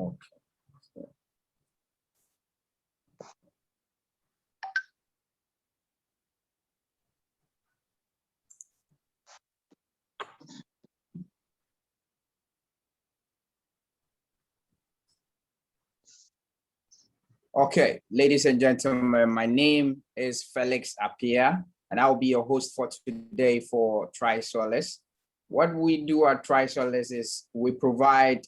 Okay. Okay, ladies and gentlemen, my name is Felix Appiah, and I'll be your host for today for Trisolace. What we do at Trisolace is we provide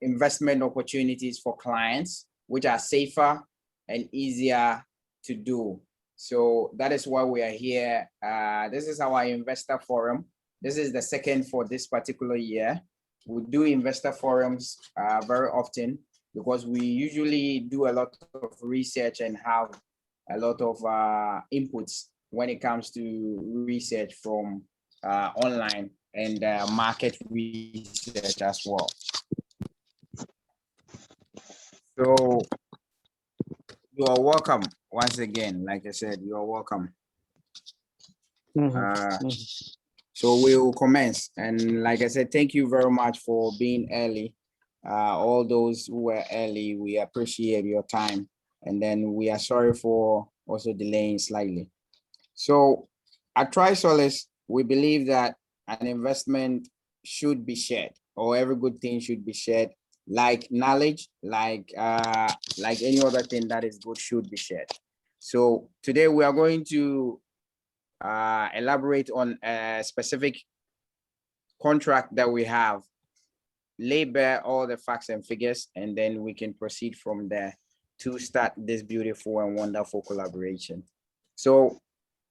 investment opportunities for clients, which are safer and easier to do. So that is why we are here. This is our investor forum. This is the second for this particular year. We do investor forums very often, because we usually do a lot of research and have a lot of inputs when it comes to research from online and market research as well. So you are welcome once again. Like I said, you are welcome. So we will commence. And like I said, thank you very much for being early. All those who were early, we appreciate your time. And then we are sorry for also delaying slightly. So at Trisolace, we believe that an investment should be shared, or every good thing should be shared. Like knowledge, like any other thing that is good should be shared. So today we are going to elaborate on a specific contract that we have, lay bare all the facts and figures, and then we can proceed from there to start this beautiful and wonderful collaboration. So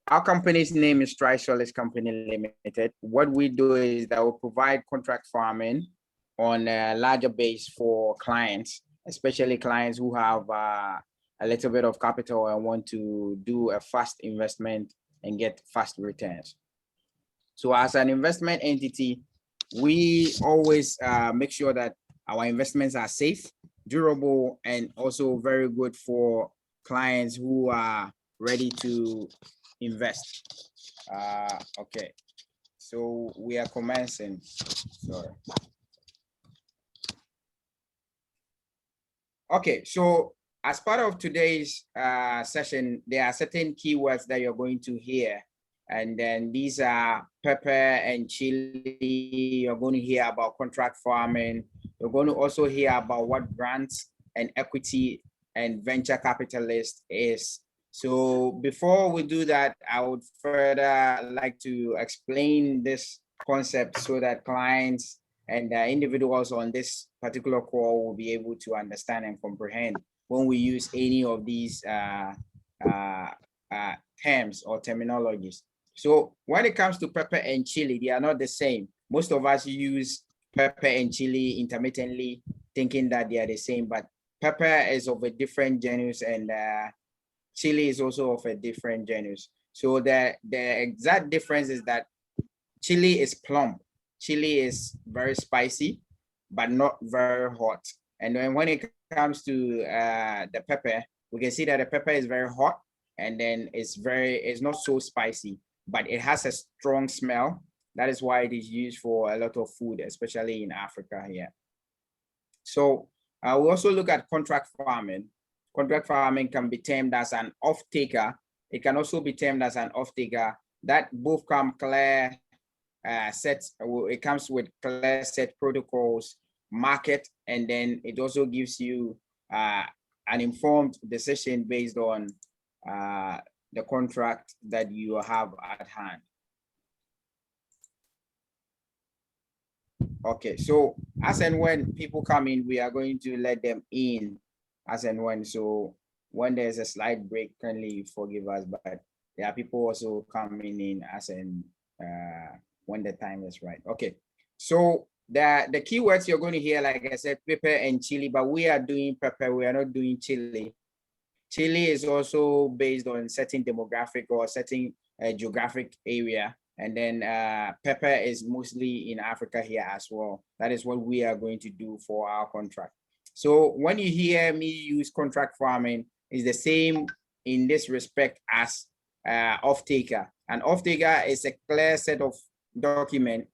our company's name is Trisolace Company Limited. What we do is that we provide contract farming on a larger base for clients, especially clients who have a little bit of capital and want to do a fast investment and get fast returns. So as an investment entity, we always make sure that our investments are safe, durable, and also very good for clients who are ready to invest. Okay, so we are commencing. Sorry. Okay, so as part of today's session, there are certain keywords that you're going to hear. And then these are pepper and chili. You're going to hear about contract farming. You're going to also hear about what grants and equity and venture capitalist is. So before we do that, I would further like to explain this concept so that clients and individuals on this particular call will be able to understand and comprehend when we use any of these terms or terminologies. So when it comes to pepper and chili, they are not the same. Most of us use pepper and chili intermittently, thinking that they are the same, but pepper is of a different genus and chili is also of a different genus. So the exact difference is that chili is plump. Chili is very spicy, but not very hot. And then when it comes to the pepper, we can see that the pepper is very hot, and then it's not so spicy, but it has a strong smell. That is why it is used for a lot of food, especially in Africa here. So we also look at contract farming. Contract farming can be termed as an off-taker. It can also be termed as an off-taker. That both come clear sets. It comes with clear set protocols, market, and then it also gives you an informed decision based on the contract that you have at hand. Okay, so as and when people come in, we are going to let them in as and when. So when there's a slight break, kindly forgive us, but there are people also coming in as and when the time is right. Okay, so the keywords you're going to hear, like I said, pepper and chili, but we are doing pepper, we are not doing chili. Chile is also based on certain demographic or certain geographic area. And then pepper is mostly in Africa here as well. That is what we are going to do for our contract. So when you hear me use contract farming, it's the same in this respect as off-taker. An off-taker is a clear set of document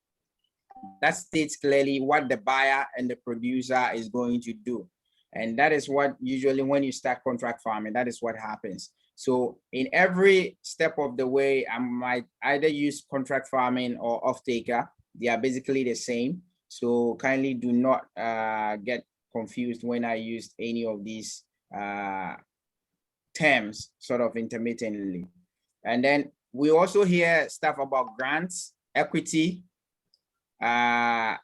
that states clearly what the buyer and the producer is going to do. And that is what usually when you start contract farming, that is what happens. So in every step of the way, I might either use contract farming or off-taker. They are basically the same. So kindly do not get confused when I use any of these terms sort of intermittently. And then we also hear stuff about grants, equity, and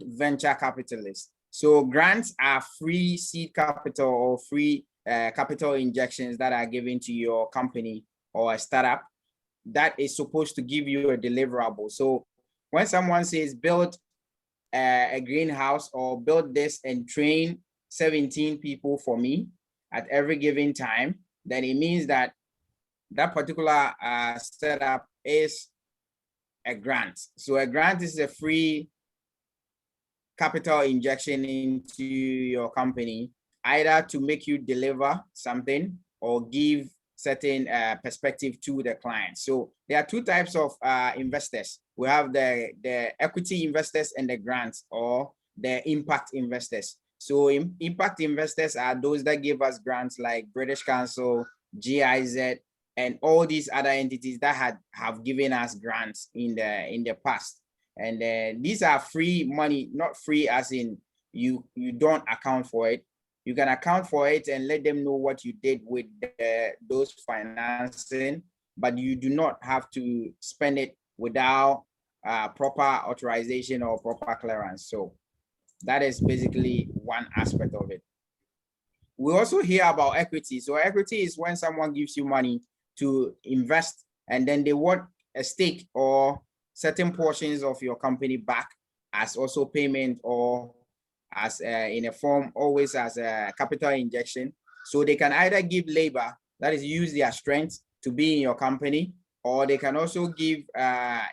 venture capitalists. So grants are free seed capital or free capital injections that are given to your company or a startup that is supposed to give you a deliverable. So when someone says build a greenhouse or build this and train 17 people for me at every given time, then it means that that particular setup is a grant. So a grant is a free capital injection into your company, either to make you deliver something or give certain perspective to the client. So there are two types of investors. We have the equity investors and the grants or the impact investors. So impact investors are those that give us grants like British Council, GIZ, and all these other entities that have given us grants in the past. And these are free money, not free as in you don't account for it. You can account for it and let them know what you did with those financing, but you do not have to spend it without proper authorization or proper clearance. So that is basically one aspect of it. We also hear about equity. So equity is when someone gives you money to invest and then they want a stake or certain portions of your company back as also payment or as in a form, always as a capital injection. So they can either give labor, that is use their strength to be in your company, or they can also give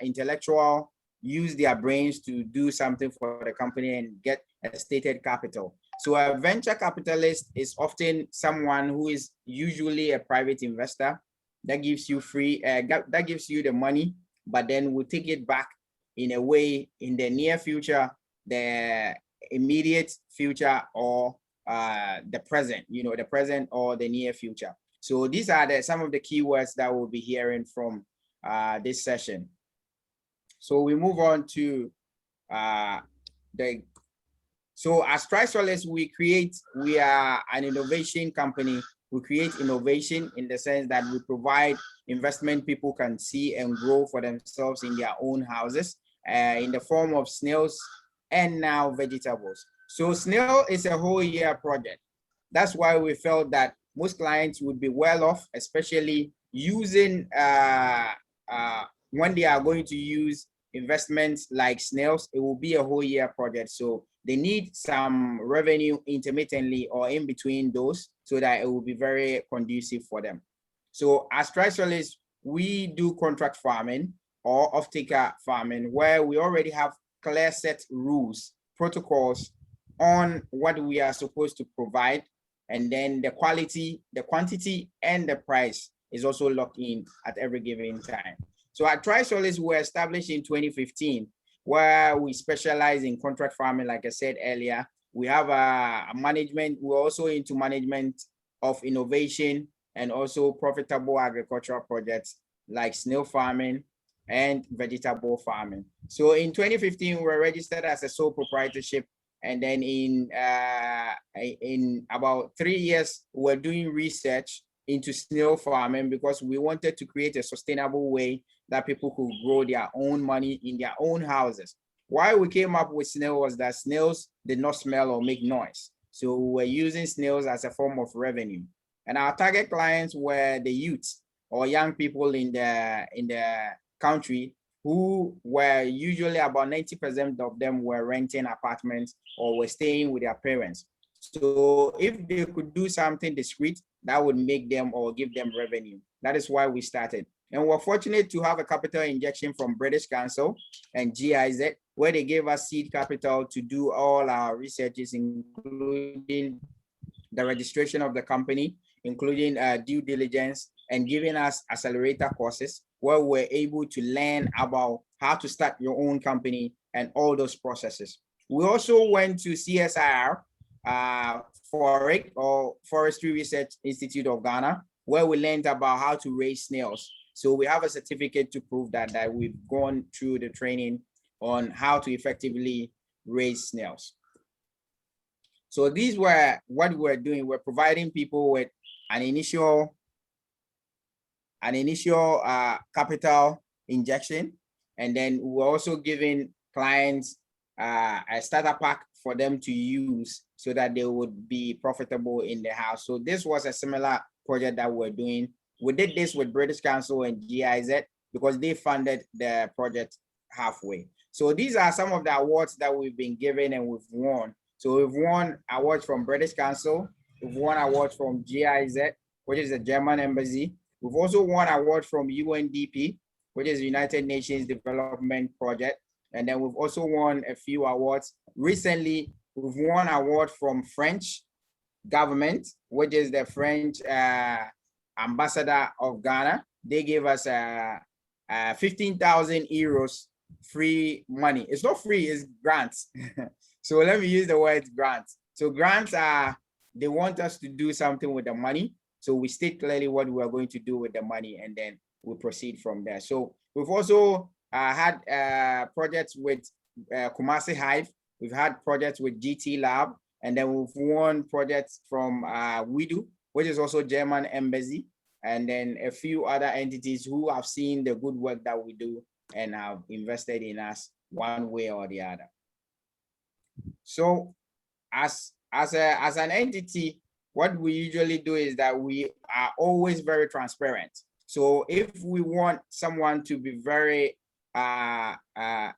intellectual, use their brains to do something for the company and get a stated capital. So a venture capitalist is often someone who is usually a private investor that gives you free, that gives you the money, but then will take it back in a way in the near future, the immediate future, or the present, the present or the near future. So these are some of the keywords that we'll be hearing from this session. So we move on to so as Trisolace, we are an innovation company. We create innovation in the sense that we provide investment people can see and grow for themselves in their own houses in the form of snails and now vegetables. So snail is a whole year project. That's why we felt that most clients would be well off, especially using when they are going to use investments like snails, it will be a whole year project. So they need some revenue intermittently or in between those so that it will be very conducive for them. So as Trisolace, we do contract farming or off-taker farming where we already have clear set rules, protocols on what we are supposed to provide. And then the quality, the quantity, and the price is also locked in at every given time. So at Trisolace, we were established in 2015, where we specialize in contract farming. Like I said earlier, we have a management. We're also into management of innovation and also profitable agricultural projects like snail farming and vegetable farming. So in 2015, we were registered as a sole proprietorship. And then in about 3 years, we're doing research into snail farming because we wanted to create a sustainable way that people could grow their own money in their own houses. Why we came up with snail was that snails did not smell or make noise. So we were using snails as a form of revenue. And our target clients were the youth or young people in the country who were usually about 90% of them were renting apartments or were staying with their parents. So if they could do something discreet, that would make them or give them revenue. That is why we started. And we're fortunate to have a capital injection from British Council and GIZ, where they gave us seed capital to do all our researches, including the registration of the company, including due diligence, and giving us accelerator courses where we're able to learn about how to start your own company and all those processes. We also went to CSIR, FORIC, or Forestry Research Institute of Ghana, where we learned about how to raise snails. So we have a certificate to prove that we've gone through the training on how to effectively raise snails. So these were what we're doing. We're providing people with an initial capital injection, and then we're also giving clients a starter pack for them to use so that they would be profitable in the house. So this was a similar project that we're doing. We did this with British Council and GIZ because they funded the project halfway. So these are some of the awards that we've been given and we've won. So we've won awards from British Council, we've won awards from GIZ, which is the German embassy. We've also won awards from UNDP, which is United Nations Development Project. And then we've also won a few awards. Recently, we've won an award from French government, which is the French ambassador of Ghana. They gave us 15,000 euros free money. It's not free, it's grants. So let me use the word grants. So grants are, they want us to do something with the money. So we state clearly what we are going to do with the money, and then we proceed from there. So we've also had projects with Kumasi Hive. We've had projects with GT Lab, and then we've won projects from WIDU, which is also German embassy, and then a few other entities who have seen the good work that we do and have invested in us one way or the other. So as an entity, what we usually do is that we are always very transparent. So if we want someone to be very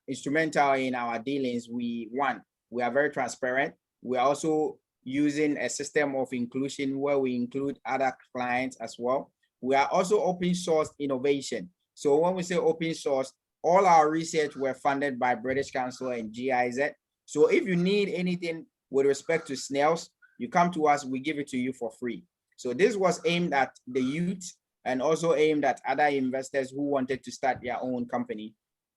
instrumental in our dealings, we are very transparent. We are also using a system of inclusion where we include other clients as well. We are also open source innovation. So when we say open source, all our research were funded by British Council and GIZ. So if you need anything with respect to snails, you come to us, we give it to you for free. So this was aimed at the youth and also aimed at other investors who wanted to start their own company.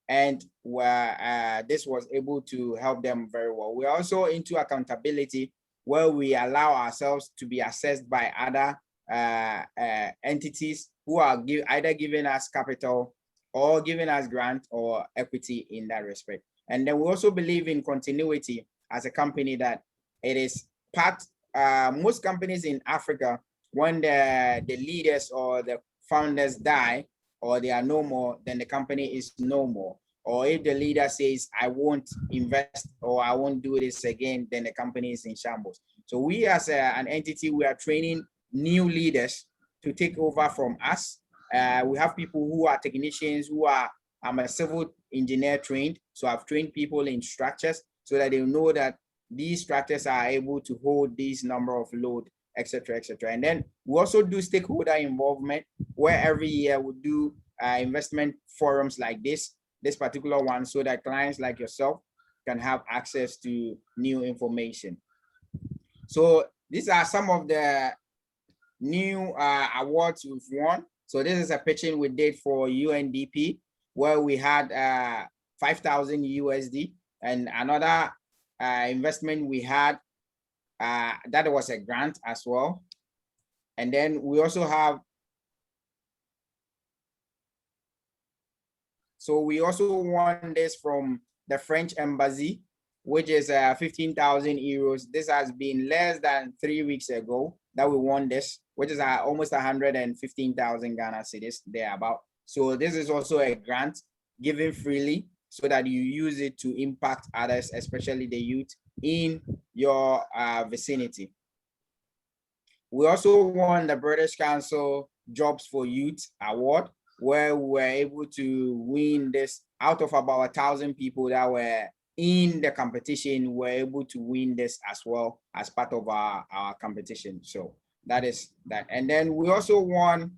And this was able to help them very well. We're also into accountability, where we allow ourselves to be assessed by other entities who are either giving us capital or giving us grant or equity in that respect. And then we also believe in continuity as a company, that it is part, most companies in Africa, when the leaders or the founders die or they are no more, then the company is no more. Or if the leader says, I won't invest or I won't do this again, then the company is in shambles. So we as an entity, we are training new leaders to take over from us. We have people who are technicians who are, I'm a civil engineer trained. So I've trained people in structures so that they know that these structures are able to hold this number of load, etc., etc. And then we also do stakeholder involvement, where every year we do investment forums like this particular one, so that clients like yourself can have access to new information. So these are some of the new awards we've won. So this is a pitching we did for UNDP, where we had 5,000 USD, and another investment we had that was a grant as well. And then we also have, so we also won this from the French embassy, which is 15,000 euros. This has been less than 3 weeks ago that we won this, which is almost 115,000 Ghana cedis thereabout. So this is also a grant given freely so that you use it to impact others, especially the youth in your vicinity. We also won the British Council Jobs for Youth Award, where we were able to win this. Out of about 1,000 people that were in the competition, we were able to win this as well as part of our competition. So that is that. And then we also won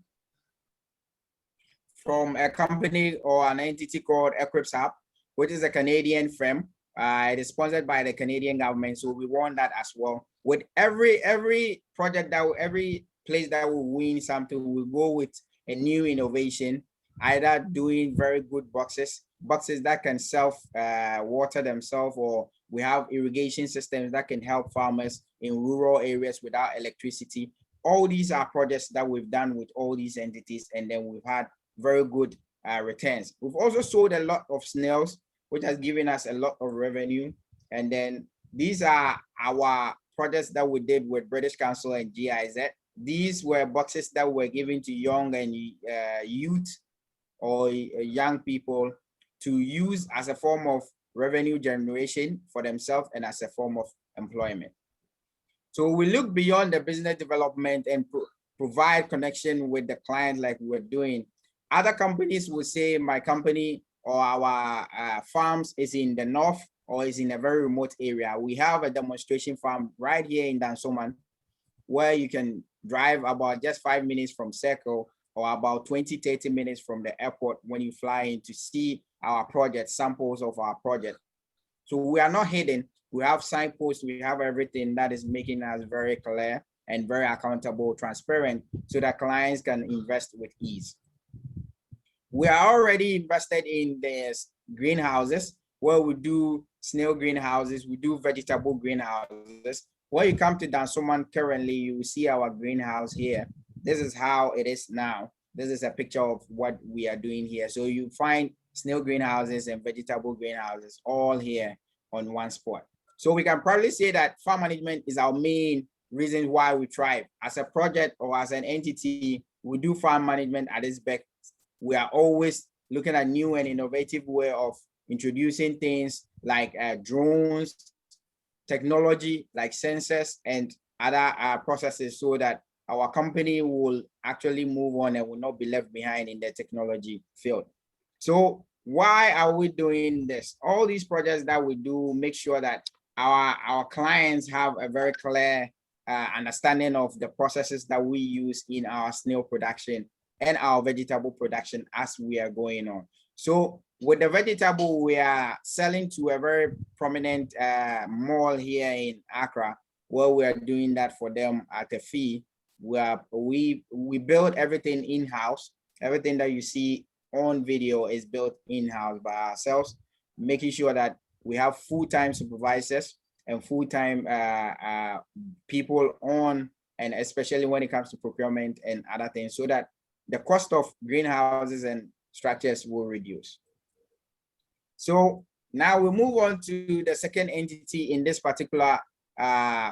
from a company or an entity called Equips Hub, which is a Canadian firm. It is sponsored by the Canadian government. So we won that as well. With every project that, every place that will win something, we go with a new innovation, either doing very good boxes boxes that can self water themselves, or we have irrigation systems that can help farmers in rural areas without electricity. All these are projects that we've done with all these entities, and then we've had very good returns. We've also sold a lot of snails, which has given us a lot of revenue. And then these are our projects that we did with British Council and GIZ. These were boxes that were given to young and youth or young people to use as a form of revenue generation for themselves and as a form of employment. So we look beyond the business development and provide connection with the client like we're doing. Other companies will say my company or our farms is in the north or is in a very remote area. We have a demonstration farm right here in Dansoman where you can drive about just 5 minutes from Circle or about 20-30 minutes from the airport when you fly in to see our project, samples of our project. So we are not hidden. We have signposts, we have everything that is making us very clear and very accountable, transparent, so that clients can invest with ease. We are already invested in the greenhouses where we do snail greenhouses, we do vegetable greenhouses. When you come to Dansoman currently, you will see our greenhouse here. This is how it is now. This is a picture of what we are doing here. So you find snail greenhouses and vegetable greenhouses all here on one spot. So we can probably say that farm management is our main reason why we thrive. As a project or as an entity, we do farm management at its best. We are always looking at new and innovative way of introducing things like drones, technology like sensors and other processes, so that our company will actually move on and will not be left behind in the technology field. So why are we doing this? All these projects that we do make sure that our clients have a very clear understanding of the processes that we use in our snail production and our vegetable production as we are going on. So with the vegetable, we are selling to a very prominent mall here in Accra, where we are doing that for them at a fee. We build everything in-house. Everything that you see on video is built in-house by ourselves, making sure that we have full-time supervisors and full-time people on, and especially when it comes to procurement and other things, so that the cost of greenhouses and structures will reduce. So now we move on to the second entity in this particular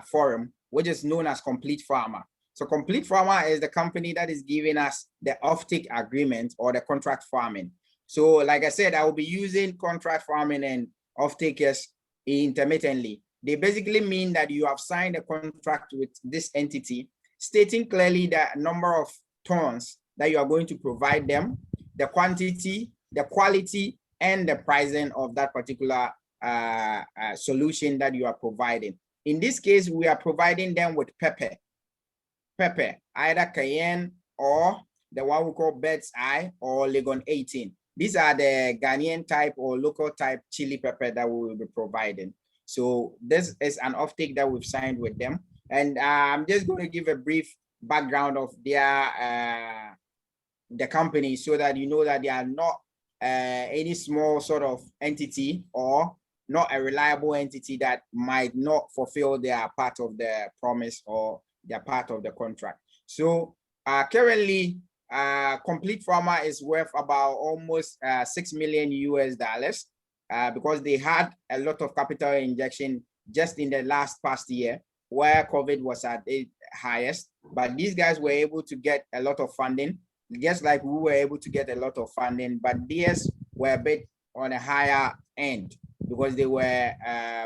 forum, which is known as Complete Farmer. So Complete Farmer is the company that is giving us the offtake agreement or the contract farming. So like I said, I will be using contract farming and off-takers intermittently. They basically mean that you have signed a contract with this entity, stating clearly the number of tons that you are going to provide them, the quantity, the quality, and the pricing of that particular solution that you are providing. In this case, we are providing them with pepper, either cayenne or the one we call bird's eye or Legon 18. These are the Ghanaian type or local type chili pepper that we will be providing. So this is an offtake that we've signed with them. And I'm just going to give a brief background of their the company, so that you know that they are not any small sort of entity or not a reliable entity that might not fulfill their part of the promise or their part of the contract. So currently, Complete Farmer is worth about almost $6 million US, because they had a lot of capital injection just in the past year, where COVID was at its highest. But these guys were able to get a lot of funding, just like we were able to get a lot of funding, but theirs were a bit on a higher end because they were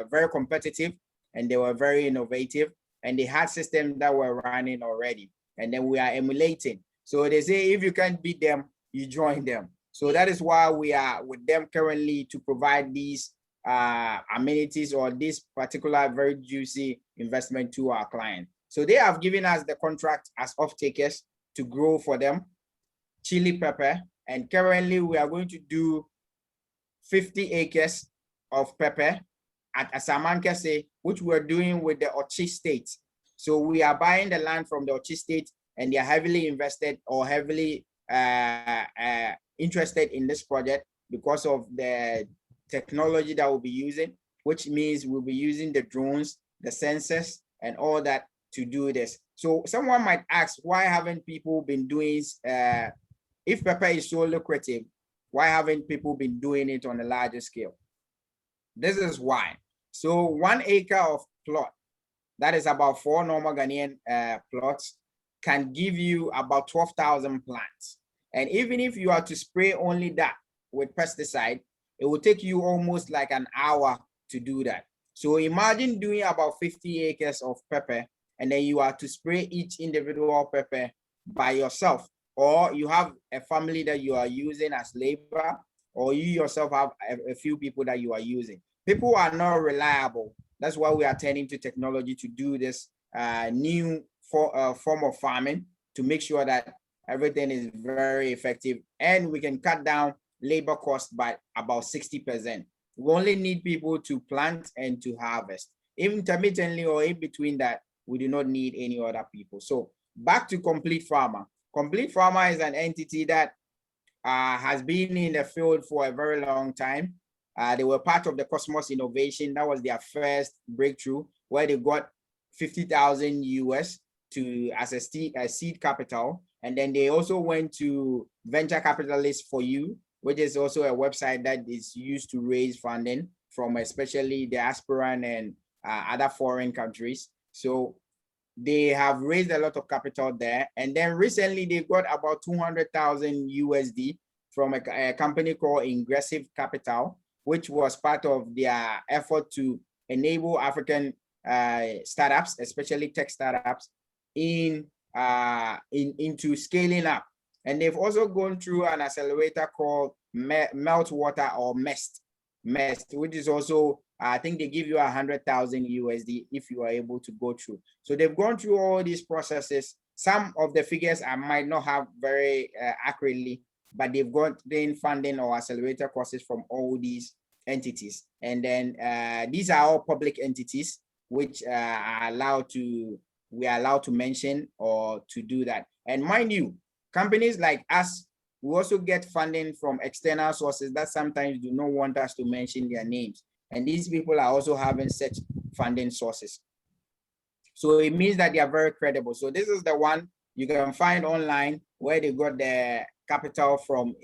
very competitive and they were very innovative, and they had systems that were running already. And then we are emulating. So they say, if you can't beat them, you join them. So that is why we are with them currently, to provide these amenities or this particular very juicy investment to our client. So they have given us the contract as off-takers to grow for them chili pepper. And currently we are going to do 50 acres of pepper at Asamankese, which we're doing with the Ochi state. So we are buying the land from the Ochi state, and they are heavily invested or heavily interested in this project. because of the technology that we'll be using, which means we'll be using the drones, the sensors, and all that to do this. So someone might ask, why haven't people been doing, if pepper is so lucrative, why haven't people been doing it on a larger scale? This is why. So 1 acre of plot, that is about 4 normal Ghanaian plots, can give you about 12,000 plants. And even if you are to spray only that with pesticide, it will take you almost like an hour to do that. So imagine doing about 50 acres of pepper, and then you are to spray each individual pepper by yourself, or you have a family that you are using as labor, or you yourself have a few people that you are using. People are not reliable. That's why we are turning to technology to do this new form of farming, to make sure that everything is very effective and we can cut down labor costs by about 60%. We only need people to plant and to harvest. Intermittently or in between that, we do not need any other people. So back to Complete Farmer. Complete Farmer is an entity that has been in the field for a very long time. They were part of the Cosmos Innovation. That was their first breakthrough, where they got 50,000 US as a seed capital. And then they also went to Venture Capitalist for You, which is also a website that is used to raise funding from especially diasporan and other foreign countries. So they have raised a lot of capital there. And then recently they got about 200,000 USD from a company called Ingressive Capital, which was part of their effort to enable African startups, especially tech startups, into scaling up. And they've also gone through an accelerator called Meltwater or MEST, which is also, I think they give you 100,000 USD if you are able to go through. So they've gone through all these processes. Some of the figures I might not have very accurately, but they've gotten funding or accelerator courses from all these entities. And then these are all public entities, which we are allowed to mention or to do that. And mind you, companies like us, we also get funding from external sources that sometimes do not want us to mention their names. And these people are also having such funding sources. So it means that they are very credible. So this is the one you can find online where they got the capital from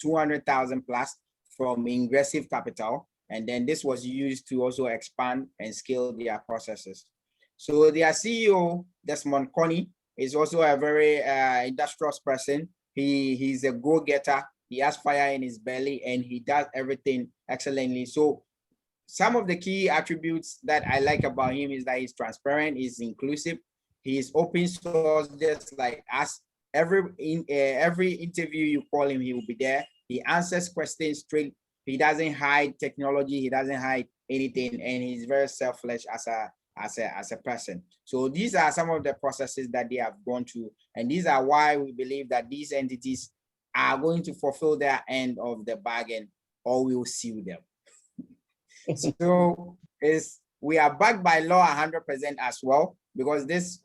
200,000 plus from Ingressive Capital. And then this was used to also expand and scale their processes. So their CEO, Desmond Coney, is also a very industrious person. He's a go-getter. He has fire in his belly and he does everything excellently. So some of the key attributes that I like about him is that he's transparent, he's inclusive, he's open source, just like us. Every interview you call him, he will be there. He answers questions straight. He doesn't hide technology. He doesn't hide anything, and he's very selfless as a person. So these are some of the processes that they have gone through, and these are why we believe that these entities are going to fulfill their end of the bargain, or we will sue them. So we are backed by law 100% as well, because this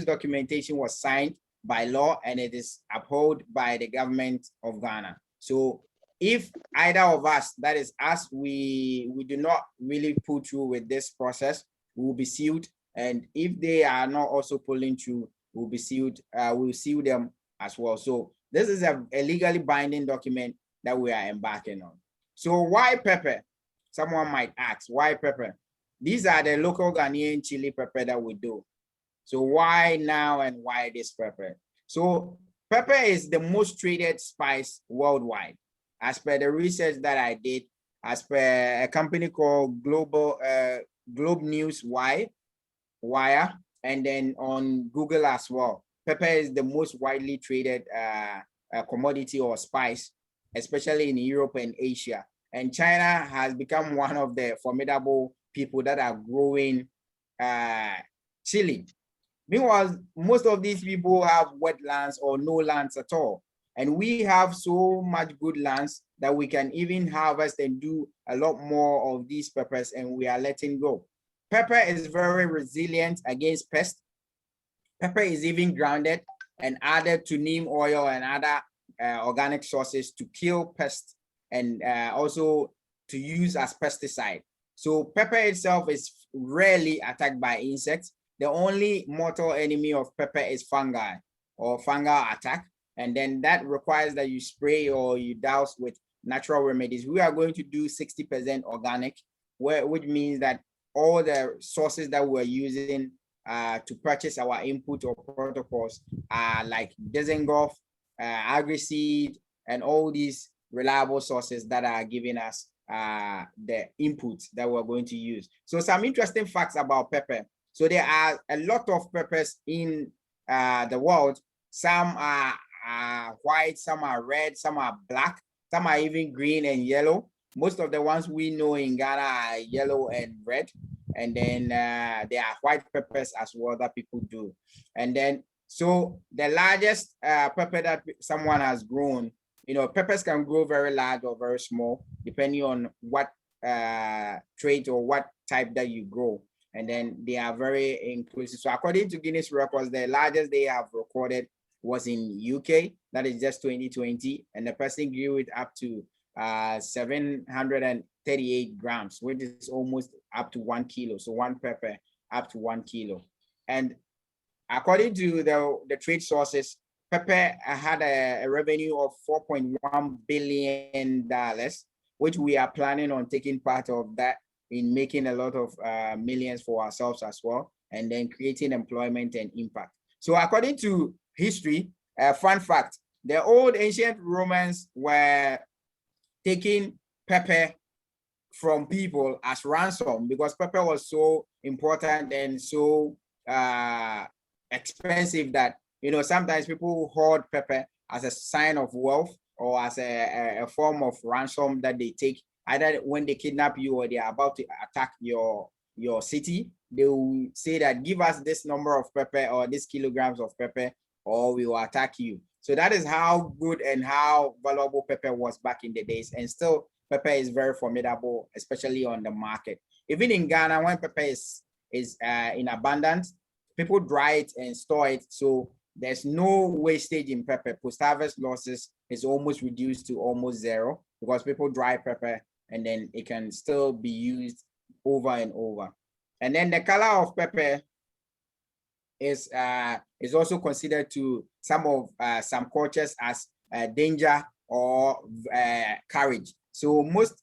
documentation was signed by law and it is upheld by the government of Ghana. So if either of us, that is us, we do not really pull through with this process, we will be sued. And if they are not also pulling through, we'll be sued. We'll sue them as well. So this is a legally binding document that we are embarking on. So why pepper? Someone might ask, why pepper? These are the local Ghanaian chili pepper that we do. So why now and why this pepper? So pepper is the most traded spice worldwide. As per the research that I did, as per a company called Globe News Wire, and then on Google as well. Pepper is the most widely traded commodity or spice, especially in Europe and Asia. And China has become one of the formidable people that are growing chili. Meanwhile, most of these people have wetlands or no lands at all. And we have so much good lands that we can even harvest and do a lot more of these peppers, and we are letting go. Pepper is very resilient against pests. Pepper is even grounded and added to neem oil and other organic sources to kill pests and also to use as pesticide. So pepper itself is rarely attacked by insects. The only mortal enemy of pepper is fungi or fungal attack. And then that requires that you spray or you douse with natural remedies. We are going to do 60% organic, which means that all the sources that we're using to purchase our input or protocols are like Dizengoff, AgriSeed, and all these reliable sources that are giving us the inputs that we're going to use. So some interesting facts about pepper. So there are a lot of peppers in the world. Some are white, some are red, some are black, some are even green and yellow. Most of the ones we know in Ghana are yellow and red. And then there are white peppers as well that people do. And then, so the largest pepper that someone has grown, you know, peppers can grow very large or very small, depending on what trait or what type that you grow. And then they are very inclusive. So according to Guinness records, the largest they have recorded was in UK, that is just 2020. And the person grew it up to 738 grams, which is almost up to 1 kilo. So one pepper up to 1 kilo. And according to the trade sources, pepper had a revenue of $4.1 billion, which we are planning on taking part of that in making a lot of millions for ourselves as well, and then creating employment and impact. So according to history, fun fact, the old ancient Romans were taking pepper from people as ransom because pepper was so important and so expensive that, you know, sometimes people hoard pepper as a sign of wealth or as a form of ransom that they take, either when they kidnap you or they are about to attack your city. They will say that give us this number of pepper or this kilograms of pepper or we will attack you. So that is how good and how valuable pepper was back in the days. And still, pepper is very formidable, especially on the market. Even in Ghana, when pepper is in abundance, people dry it and store it. So there's no wastage in pepper. Post-harvest losses is almost reduced to almost zero because people dry pepper and then it can still be used over and over. And then the color of pepper is also considered to some cultures as danger or courage. So most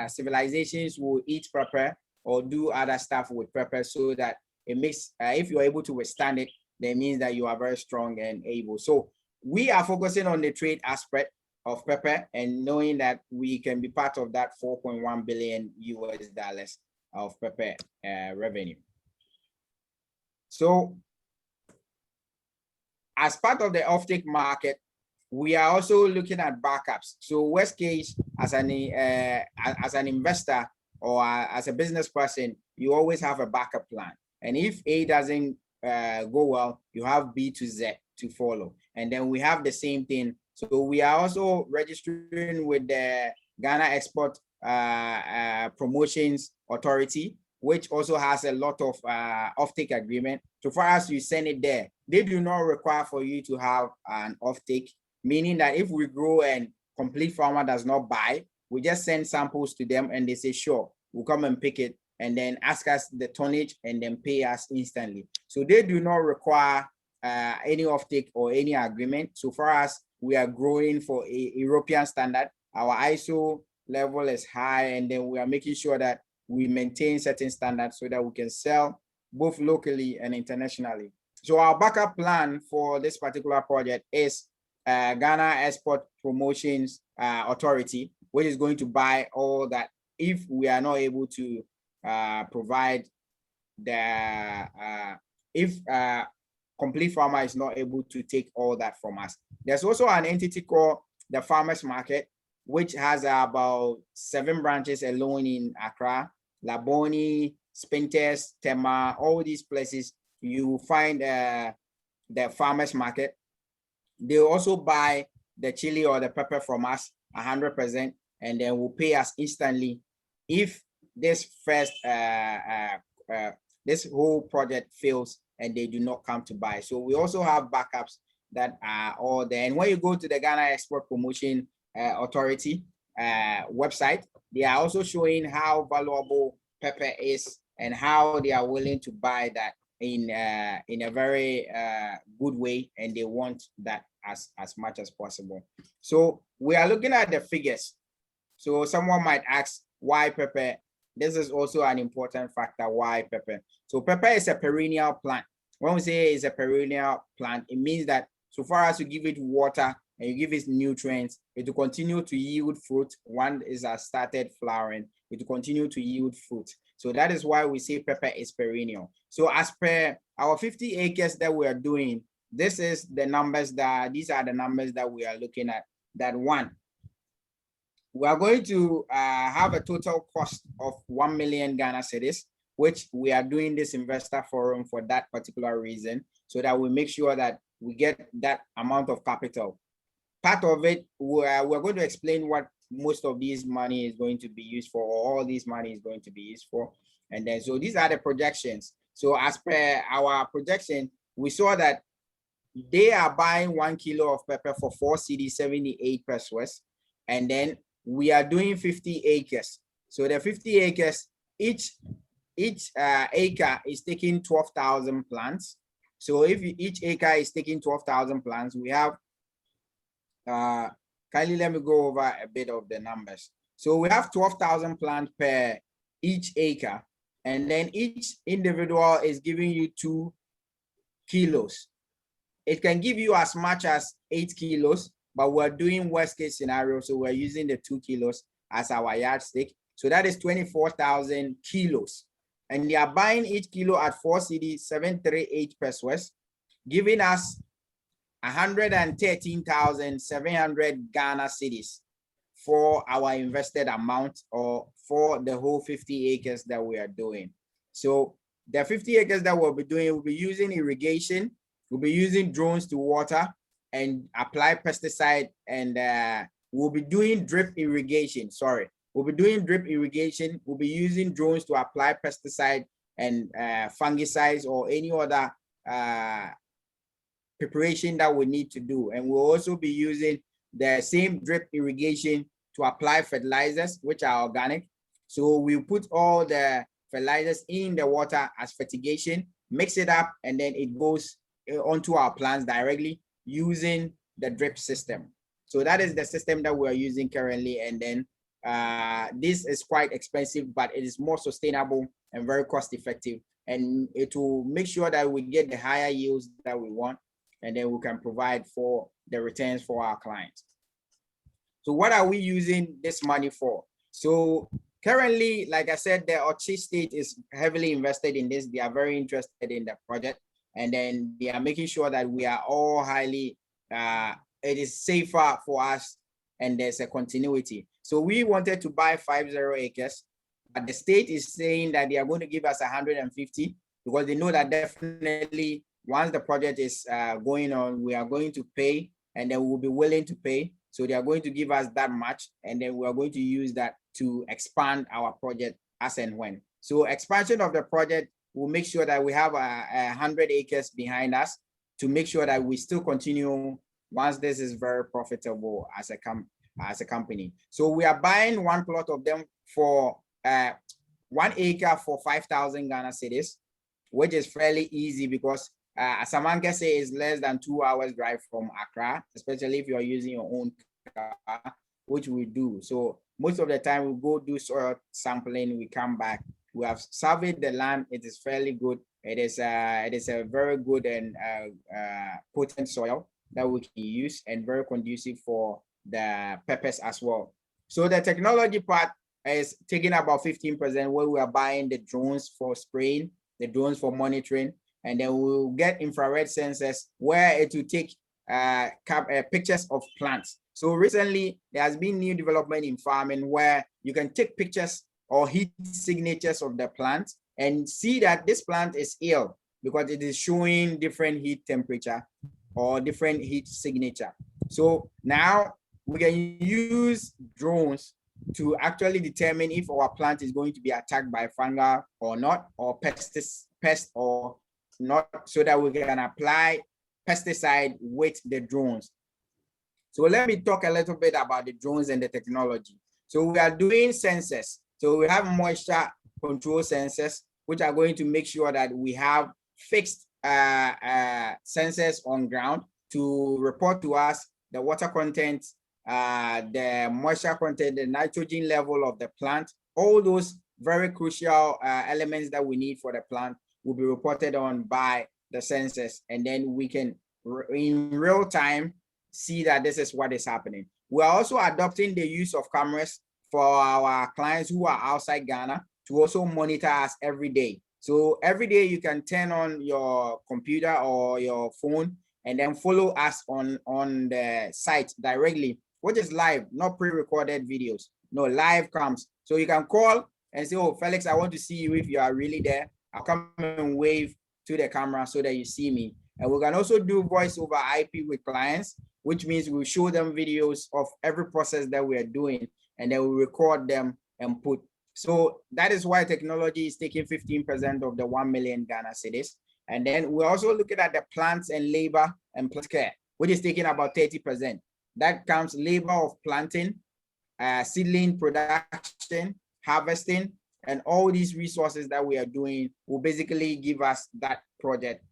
civilizations will eat pepper or do other stuff with pepper so that it makes, if you're able to withstand it, that means that you are very strong and able. So we are focusing on the trade aspect of pepper and knowing that we can be part of that $4.1 billion of pepper revenue. So as part of the offtake market, we are also looking at backups. So worst case, as an investor or as a business person, you always have a backup plan. And if A doesn't go well, you have B to Z to follow. And then we have the same thing. So we are also registering with the Ghana Export Promotions Authority, which also has a lot of offtake agreement. So far as you send it there, they do not require for you to have an offtake, meaning that if we grow and complete farmer does not buy, we just send samples to them and they say, sure, we'll come and pick it and then ask us the tonnage and then pay us instantly. So they do not require any offtake or any agreement. So far as we are growing for a European standard, our ISO level is high, and then we are making sure that we maintain certain standards so that we can sell both locally and internationally. So our backup plan for this particular project is Ghana Export Promotions Authority, which is going to buy all that if we are not able to provide the, if complete farmer is not able to take all that from us. There's also an entity called the Farmers Market, which has about 7 branches alone in Accra, Laboni, Spintex, Tema, all these places. You find the Farmers Market. They also buy the chili or the pepper from us 100%, and then will pay us instantly if this first this whole project fails and they do not come to buy. So we also have backups that are all there. And when you go to the Ghana Export Promotion Authority, website. They are also showing how valuable pepper is and how they are willing to buy that in a very good way, and they want that as much as possible. So we are looking at the figures. So someone might ask, why pepper? This is also an important factor, why pepper. So pepper is a perennial plant. When we say it's a perennial plant, it means that so far as you give it water and you give it nutrients, it will continue to yield fruit. Once it has started flowering, it will continue to yield fruit. So that is why we say pepper is perennial. So as per our 50 acres that we are doing, this is the numbers these are the numbers that we are looking at. That one, we are going to have a total cost of 1 million Ghana cedis, which we are doing this investor forum for that particular reason, so that we make sure that we get that amount of capital. Part of it, we're going to explain what most of this money is going to be used for, or all this money is going to be used for. And then, so these are the projections. So as per our projection, we saw that they are buying 1 kilo of pepper for 4 cedi 78 pesos. And then we are doing 50 acres. So the 50 acres, each acre is taking 12,000 plants. So if each acre is taking 12,000 plants, we have, kindly let me go over a bit of the numbers. So we have 12,000 plants per each acre, and then each individual is giving you 2 kilos. It can give you as much as 8 kilos, but we're doing worst case scenario, so we're using the 2 kilos as our yardstick. So that is 24,000 kilos. And they are buying each kilo at 4 cedi 738 pesos, giving us 113,700 Ghana cedis for our invested amount, or for the whole 50 acres that we are doing. So the 50 acres that we'll be doing, we'll be using irrigation, we'll be using drones to water and apply pesticide, and we'll be doing drip irrigation. We'll be doing drip irrigation. We'll be using drones to apply pesticide and fungicides or any other preparation that we need to do. And we'll also be using the same drip irrigation to apply fertilizers, which are organic. So we put all the fertilizers in the water as fertigation, mix it up, and then it goes onto our plants directly using the drip system. So that is the system that we're using currently. And then this is quite expensive, but it is more sustainable and very cost effective. And it will make sure that we get the higher yields that we want, and then we can provide for the returns for our clients. So what are we using this money for? So currently, like I said, the Ochi state is heavily invested in this. They are very interested in the project, and then they are making sure that we are all highly, it is safer for us, and there's a continuity. So we wanted to buy 50 acres, but the state is saying that they are going to give us 150, because they know that definitely once the project is going on, we are going to pay, and then we'll be willing to pay. So they are going to give us that much, and then we are going to use that to expand our project as and when. So expansion of the project will make sure that we have 100 acres behind us to make sure that we still continue once this is very profitable as a company. So we are buying one plot of them for 1 acre for 5,000 Ghana cedis, which is fairly easy because Asamanke say is less than 2 hours drive from Accra, especially if you are using your own car, which we do. So most of the time we go do soil sampling, we come back, we have surveyed the land. It is fairly good. It is a very good and potent soil that we can use, and very conducive for the peppers as well. So the technology part is taking about 15%, where we are buying the drones for spraying, the drones for monitoring, and then we'll get infrared sensors where it will take pictures of plants. So recently there has been new development in farming where you can take pictures or heat signatures of the plant and see that this plant is ill because it is showing different heat temperature or different heat signature. So now we can use drones to actually determine if our plant is going to be attacked by fungal or not, or pest or not, so that we can apply pesticide with the drones. So let me talk a little bit about the drones and the technology. So we are doing sensors. So we have moisture control sensors, which are going to make sure that we have fixed sensors on ground to report to us the water content, the moisture content, the nitrogen level of the plant. All those very crucial elements that we need for the plant will be reported on by the sensors, and then we can in real time see that this is what is happening. We're also adopting the use of cameras for our clients who are outside Ghana to also monitor us every day. So every day you can turn on your computer or your phone and then follow us on the site directly, which is live, not pre-recorded videos. No, live comes. So you can call and say, oh, Felix, I want to see you if you are really there. I'll come and wave to the camera so that you see me. And we can also do voice over IP with clients, which means we'll show them videos of every process that we are doing, and then we'll record them and put. So that is why technology is taking 15% of the 1 million Ghana cedis. And then we're also looking at the plants and labor and plant care, which is taking about 30%. That comes labor of planting, seedling production, harvesting, and all these resources that we are doing will basically give us that project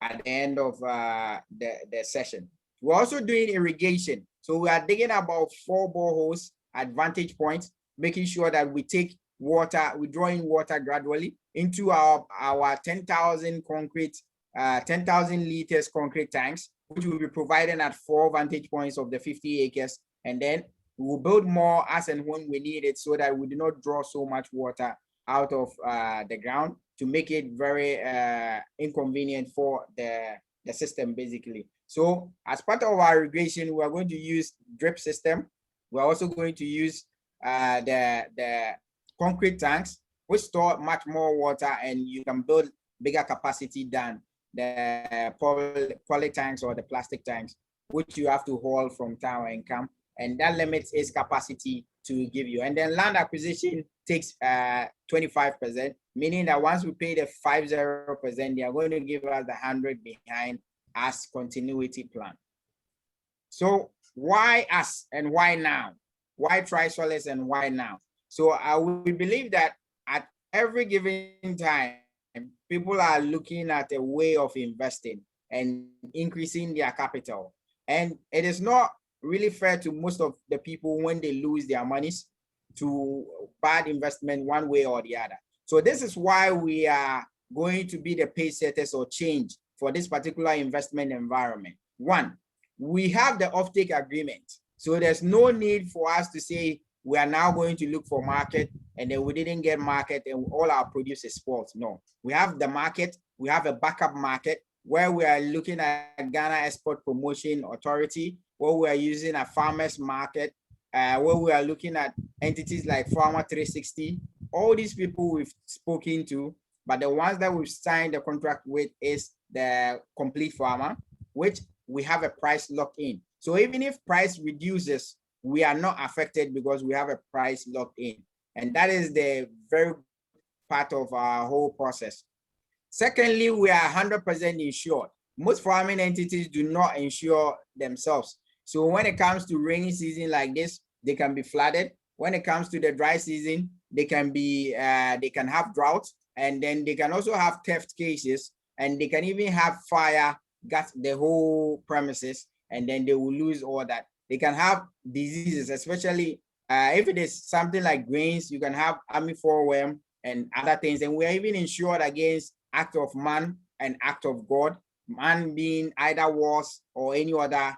at the end of the session. We're also doing irrigation. So we are digging about 4 boreholes at vantage points, making sure that we take water, we draw in water gradually into our 10,000 concrete, 10,000 liters concrete tanks, which will be provided at 4 vantage points of the 50 acres. And then we'll build more as and when we need it, so that we do not draw so much water out of the ground to make it very inconvenient for the system, basically. So as part of our irrigation, we are going to use drip system. We're also going to use the concrete tanks, which store much more water, and you can build bigger capacity than the poly tanks or the plastic tanks, which you have to haul from town and come. And that limits its capacity to give you. And then land acquisition takes 25%, meaning that once we pay the 50%, they are going to give us the 100 behind as continuity plan. So why us and why now? Why Trisolace and why now? So we believe that at every given time, people are looking at a way of investing and increasing their capital. And it is not really fair to most of the people when they lose their monies to bad investment one way or the other. So this is why we are going to be the pace setters or change for this particular investment environment. One, we have the offtake agreement. So there's no need for us to say we are now going to look for market and then we didn't get market and all our produce is spoiled. No, we have the market. We have a backup market where we are looking at Ghana Export Promotion Authority, where we are using a farmers market, where we are looking at entities like Farmer 360. All these people we've spoken to, but the ones that we've signed the contract with is the Complete Farmer, which we have a price locked in. So even if price reduces, we are not affected because we have a price locked in. And that is the very part of our whole process. Secondly, we are 100% insured. Most farming entities do not insure themselves. So when it comes to rainy season like this, they can be flooded. When it comes to the dry season, they can have drought, and then they can also have theft cases, and they can even have fire gas the whole premises, and then they will lose all that. They can have diseases, especially if it is something like grains. You can have army worm and other things, and we are even insured against act of man and act of God. Man being either wars or any other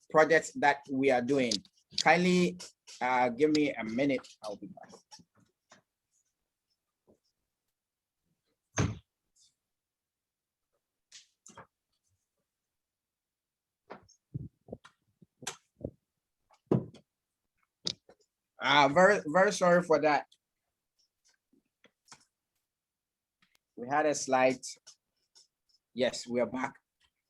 projects that we are doing. Kindly give me a minute. I'll be back. Very sorry for that. We had a slight. Yes, we are back.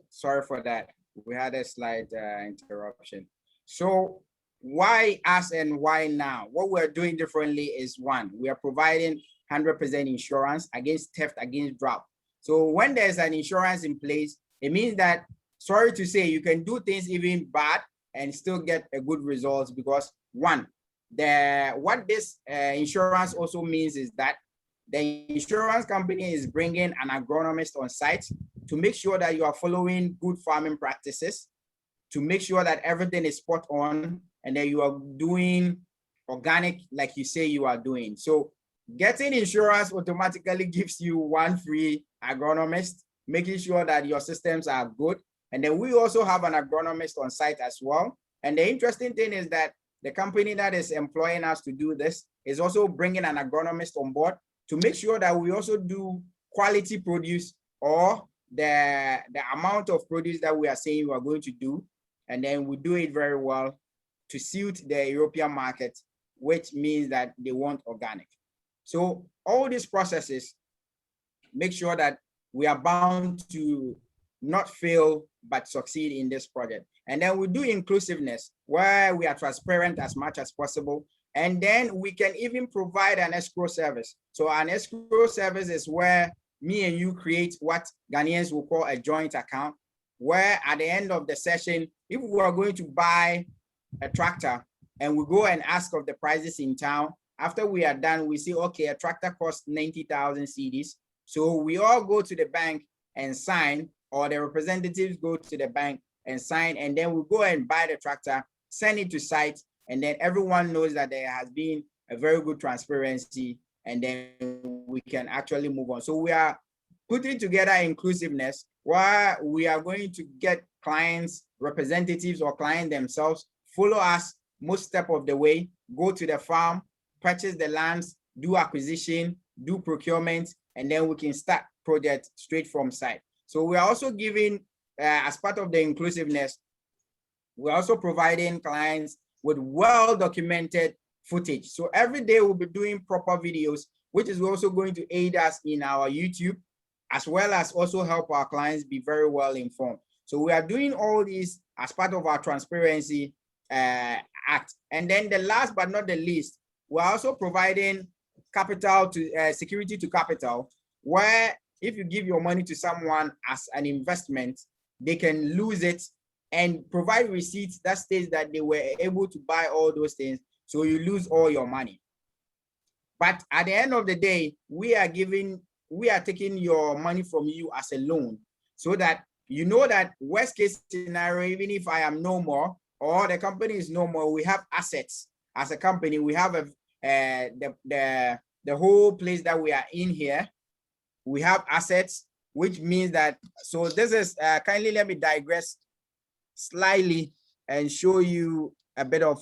Sorry for that. We had a slight interruption. So why us and why now? What we're doing differently is, one, we are providing 100% insurance against theft, against drought. So when there's an insurance in place, it means that, sorry to say, you can do things even bad, and still get a good results, because one, what this insurance also means is that the insurance company is bringing an agronomist on site to make sure that you are following good farming practices, to make sure that everything is spot on, and that you are doing organic like you say you are doing. So getting insurance automatically gives you one free agronomist, making sure that your systems are good. And then we also have an agronomist on site as well. And the interesting thing is that the company that is employing us to do this is also bringing an agronomist on board to make sure that we also do quality produce, or the amount of produce that we are saying we are going to do. And then we do it very well to suit the European market, which means that they want organic. So all these processes make sure that we are bound to not fail, but succeed in this project. And then we do inclusiveness, where we are transparent as much as possible. And then we can even provide an escrow service. So an escrow service is where me and you create what Ghanaians will call a joint account, where at the end of the session, if we are going to buy a tractor and we go and ask of the prices in town, after we are done, we say, okay, a tractor costs 90,000 cedis. So we all go to the bank and sign, or the representatives go to the bank and sign, and then we go and buy the tractor, send it to site, and then everyone knows that there has been a very good transparency, and then we can actually move on. So we are putting together inclusiveness, where we are going to get clients, representatives, or clients themselves follow us most step of the way, go to the farm, purchase the lands, do acquisition, do procurement, and then we can start project straight from site. So we are also giving, as part of the inclusiveness, we're also providing clients with well-documented footage. So every day we'll be doing proper videos, which is also going to aid us in our YouTube, as well as also help our clients be very well informed. So we are doing all these as part of our transparency act. And then the last but not the least, we're also providing capital to security to capital, where if you give your money to someone as an investment, they can lose it, and provide receipts that states that they were able to buy all those things, so you lose all your money. But at the end of the day, we are taking your money from you as a loan, so that you know that worst case scenario, even if I am no more, or the company is no more, we have assets as a company. We have the whole place that we are in here. We have assets, which means that, so this is, kindly let me digress slightly and show you a bit of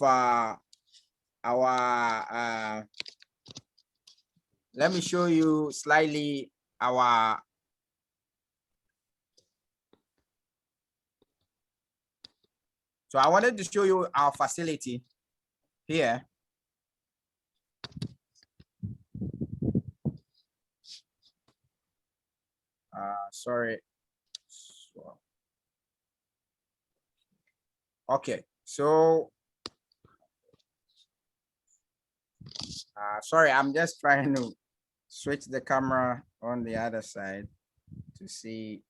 let me show you slightly our, so I wanted to show you our facility here. Sorry. Okay, so sorry, I'm just trying to switch the camera on the other side to see.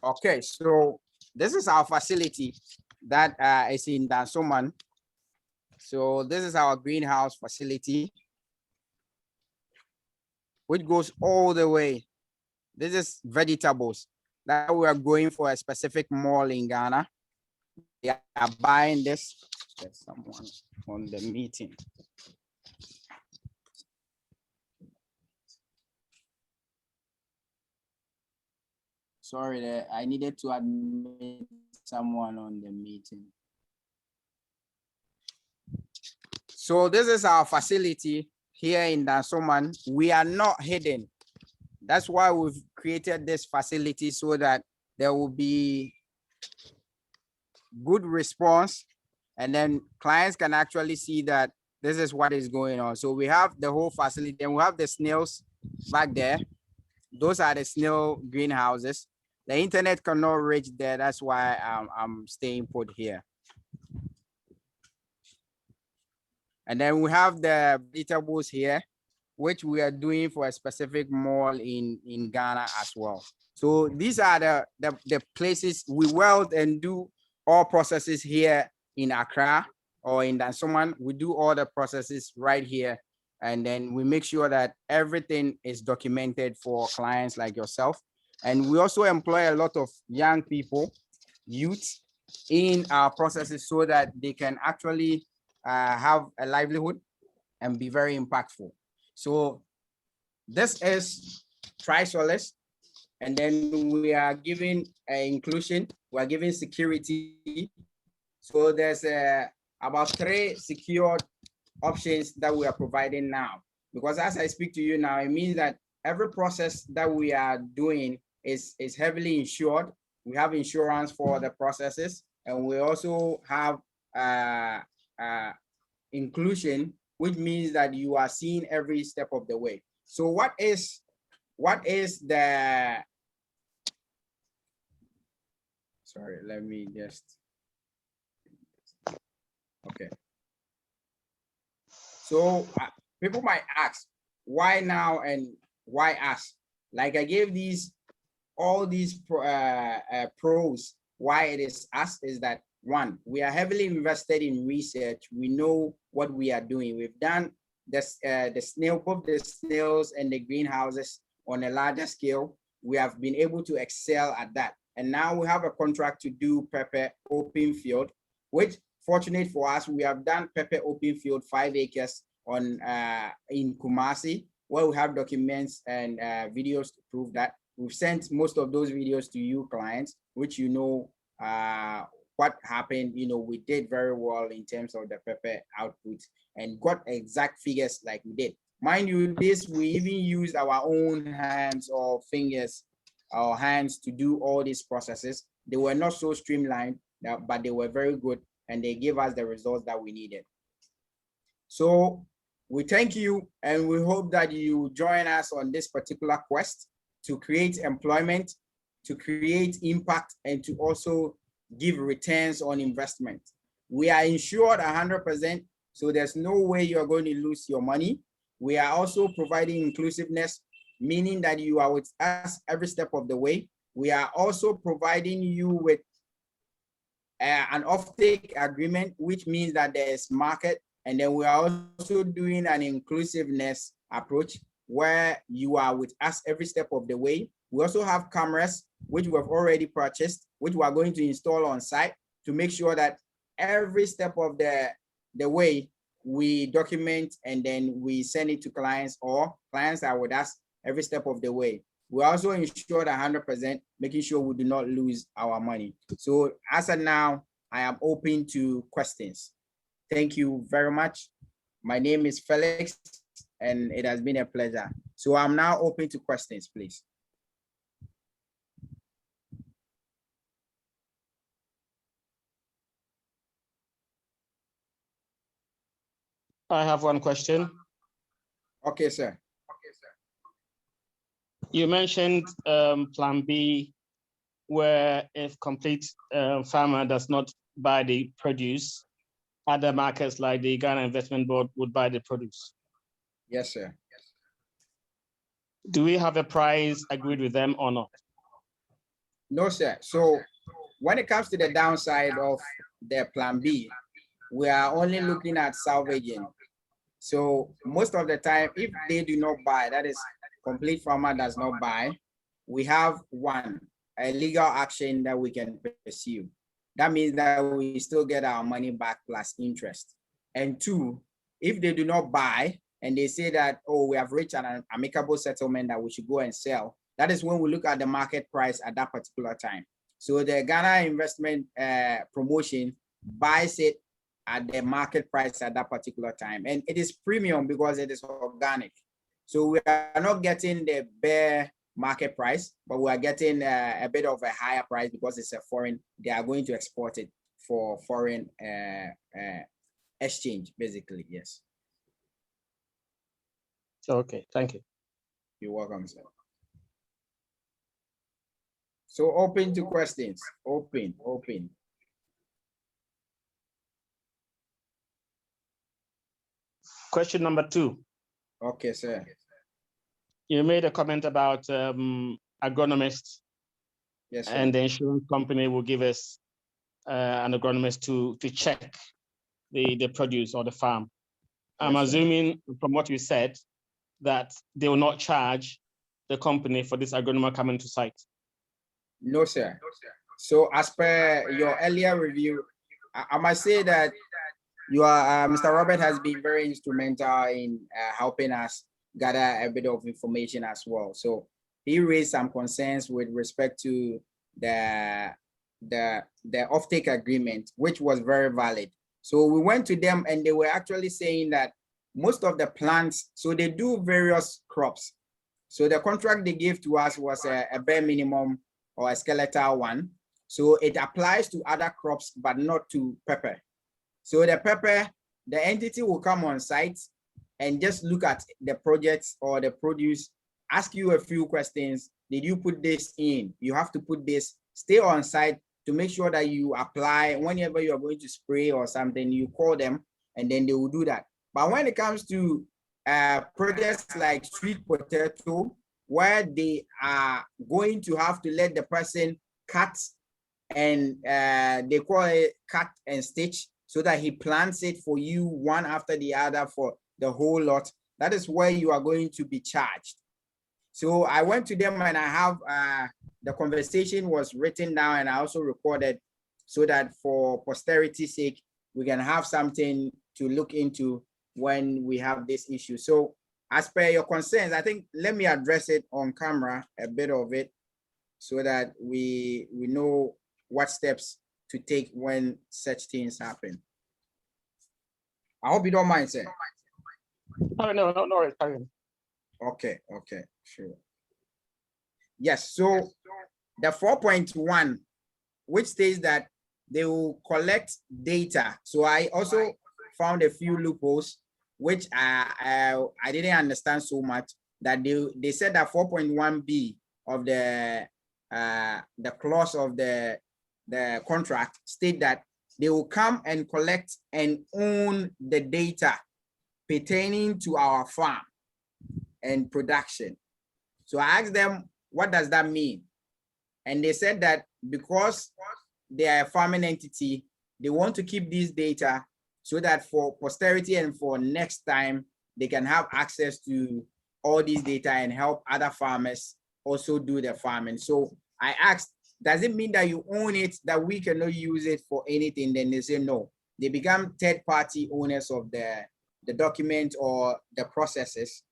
Okay, so this is our facility that is in Dansoman. So this is our greenhouse facility, which goes all the way. This is vegetables that we are going for a specific mall in Ghana. They are buying this. There's someone on the meeting. Sorry, that I needed to admit someone on the meeting. So this is our facility here in Dansoman. We are not hidden. That's why we've created this facility, so that there will be good response, and then clients can actually see that this is what is going on. So we have the whole facility, and we have the snails back there. those are the snail greenhouses. The internet cannot reach there. That's why I'm staying put here. And then we have the vegetables here, which we are doing for a specific mall in Ghana as well. So these are the places we weld and do all processes here in Accra or in Dansoman. We do all the processes right here. And then we make sure that everything is documented for clients like yourself. And we also employ a lot of young people, youth, in our processes so that they can actually have a livelihood and be very impactful. So this is Trisolace, and then we are giving inclusion, we are giving security. So there's about 3 secured options that we are providing now. Because as I speak to you now, it means that every process that we are doing is heavily insured. We have insurance for the processes, and we also have inclusion, which means that you are seeing every step of the way. So what is the, sorry, let me just, okay. So people might ask, why now and why us? Like I gave all these pros, why it is us is that, one, we are heavily invested in research. We know what we are doing. We've done both the snails and the greenhouses on a larger scale. We have been able to excel at that. And now we have a contract to do pepper open field, which, fortunate for us, we have done pepper open field 5 acres on in Kumasi, where we have documents and videos to prove that. We've sent most of those videos to you clients, which you know what happened. You know, we did very well in terms of the pepper output and got exact figures like we did. Mind you, this, we even used our own hands or fingers, our hands, to do all these processes. They were not so streamlined, but they were very good, and they gave us the results that we needed. So we thank you, and we hope that you join us on this particular quest to create employment, to create impact, and to also give returns on investment. We are insured 100%, so there's no way you're going to lose your money. We are also providing inclusiveness, meaning that you are with us every step of the way. We are also providing you with an offtake agreement, which means that there is market. And then we are also doing an inclusiveness approach where you are with us every step of the way. We also have cameras, which we have already purchased, which we are going to install on site to make sure that every step of the way we document, and then we send it to clients, or clients are with us every step of the way. We also ensure 100%, making sure we do not lose our money. So as of now, I am open to questions. Thank you very much. My name is Felix, and it has been a pleasure. So I'm now open to questions, please. I have one question. Okay, sir. You mentioned Plan B, where if complete farmer does not buy the produce, other markets like the Ghana Investment Board would buy the produce. Yes, sir. Do we have a price agreed with them or not? No, sir. So when it comes to the downside of the Plan B, we are only looking at salvaging. So most of the time, if they do not buy, that is, complete farmer does not buy, we have a legal action that we can pursue. That means that we still get our money back plus interest. And 2, if they do not buy and they say that, oh, we have reached an amicable settlement that we should go and sell, that is when we look at the market price at that particular time. So the Ghana Investment Promotion buys it at the market price at that particular time. And it is premium because it is organic. So we are not getting the bare market price, but we are getting a bit of a higher price because it's a foreign, they are going to export it for foreign exchange, basically, yes. Okay, thank you. You're welcome, sir. So open to questions. Open. Question number 2. Okay, sir. You made a comment about agronomists. Yes, sir. And the insurance company will give us an agronomist to check the produce or the farm. I'm Yes, sir. assuming from what you said that they will not charge the company for this agronomer coming to site. No, sir. So as per your earlier review, I must say that Mr. Robert has been very instrumental in helping us gather a bit of information as well. So he raised some concerns with respect to the offtake agreement, which was very valid. So we went to them and they were actually saying that most of the plants, so they do various crops. So the contract they gave to us was a bare minimum or a skeletal one. So it applies to other crops, but not to pepper. So the pepper, the entity will come on site and just look at the projects or the produce, ask you a few questions. Did you put this in? You have to put this, stay on site to make sure that you apply. Whenever you are going to spray or something, you call them and then they will do that. But when it comes to projects like sweet potato, where they are going to have to let the person cut and they call it cut and stitch, so that he plants it for you one after the other for the whole lot. That is where you are going to be charged. So I went to them and I have the conversation was written down and I also recorded so that for posterity's sake, we can have something to look into when we have this issue. So as per your concerns, I think let me address it on camera, a bit of it, so that we know what steps to take when such things happen. I hope you don't mind, sir. No, worries. Okay, sure. Yes, so the 4.1, which states that they will collect data. So I also found a few loopholes, which I didn't understand so much, that they said that 4.1b of the clause of the contract state that they will come and collect and own the data pertaining to our farm and production. So I asked them, what does that mean? And they said that because they are a farming entity, they want to keep these data so that for posterity and for next time, they can have access to all these data and help other farmers also do their farming. So I asked, does it mean that you own it, that we cannot use it for anything? Then they say no. They become third-party owners of the document or the processes,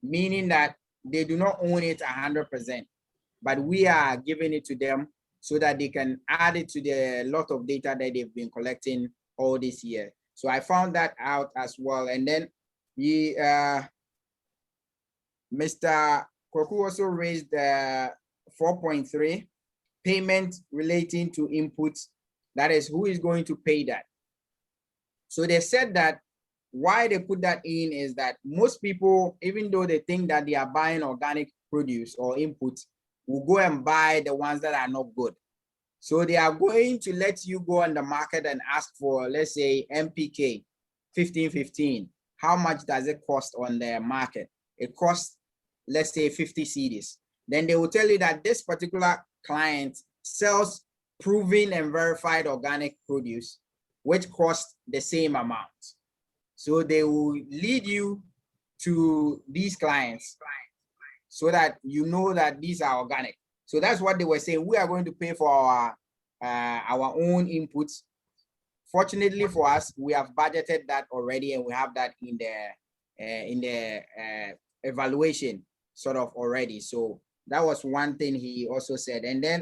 meaning that they do not own it 100%, but we are giving it to them so that they can add it to the lot of data that they've been collecting all this year. So I found that out as well. And then Mr. Kwaku also raised the 4.3, payment relating to inputs. That is, who is going to pay that? So they said that why they put that in is that most people, even though they think that they are buying organic produce or inputs, will go and buy the ones that are not good. So they are going to let you go on the market and ask for, let's say, MPK 1515. How much does it cost on the market? It costs, let's say, 50 cedis. Then they will tell you that this particular client sells proven and verified organic produce, which costs the same amount. So they will lead you to these clients so that you know that these are organic. So that's what they were saying. We are going to pay for our own inputs. Fortunately for us, we have budgeted that already, and we have that in the evaluation sort of already. So that was one thing he also said. And then,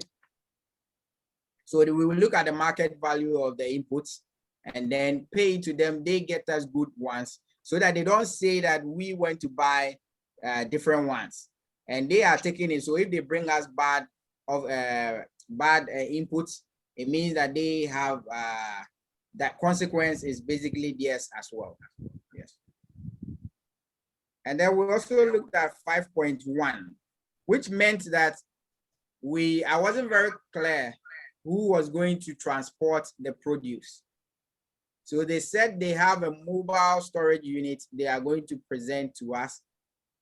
so we will look at the market value of the inputs and then pay to them. They get us good ones so that they don't say that we went to buy different ones and they are taking it. So if they bring us bad inputs, it means that they have that consequence is basically theirs as well. Yes. And then we also looked at 5.1, which meant that I wasn't very clear who was going to transport the produce. So they said they have a mobile storage unit they are going to present to us,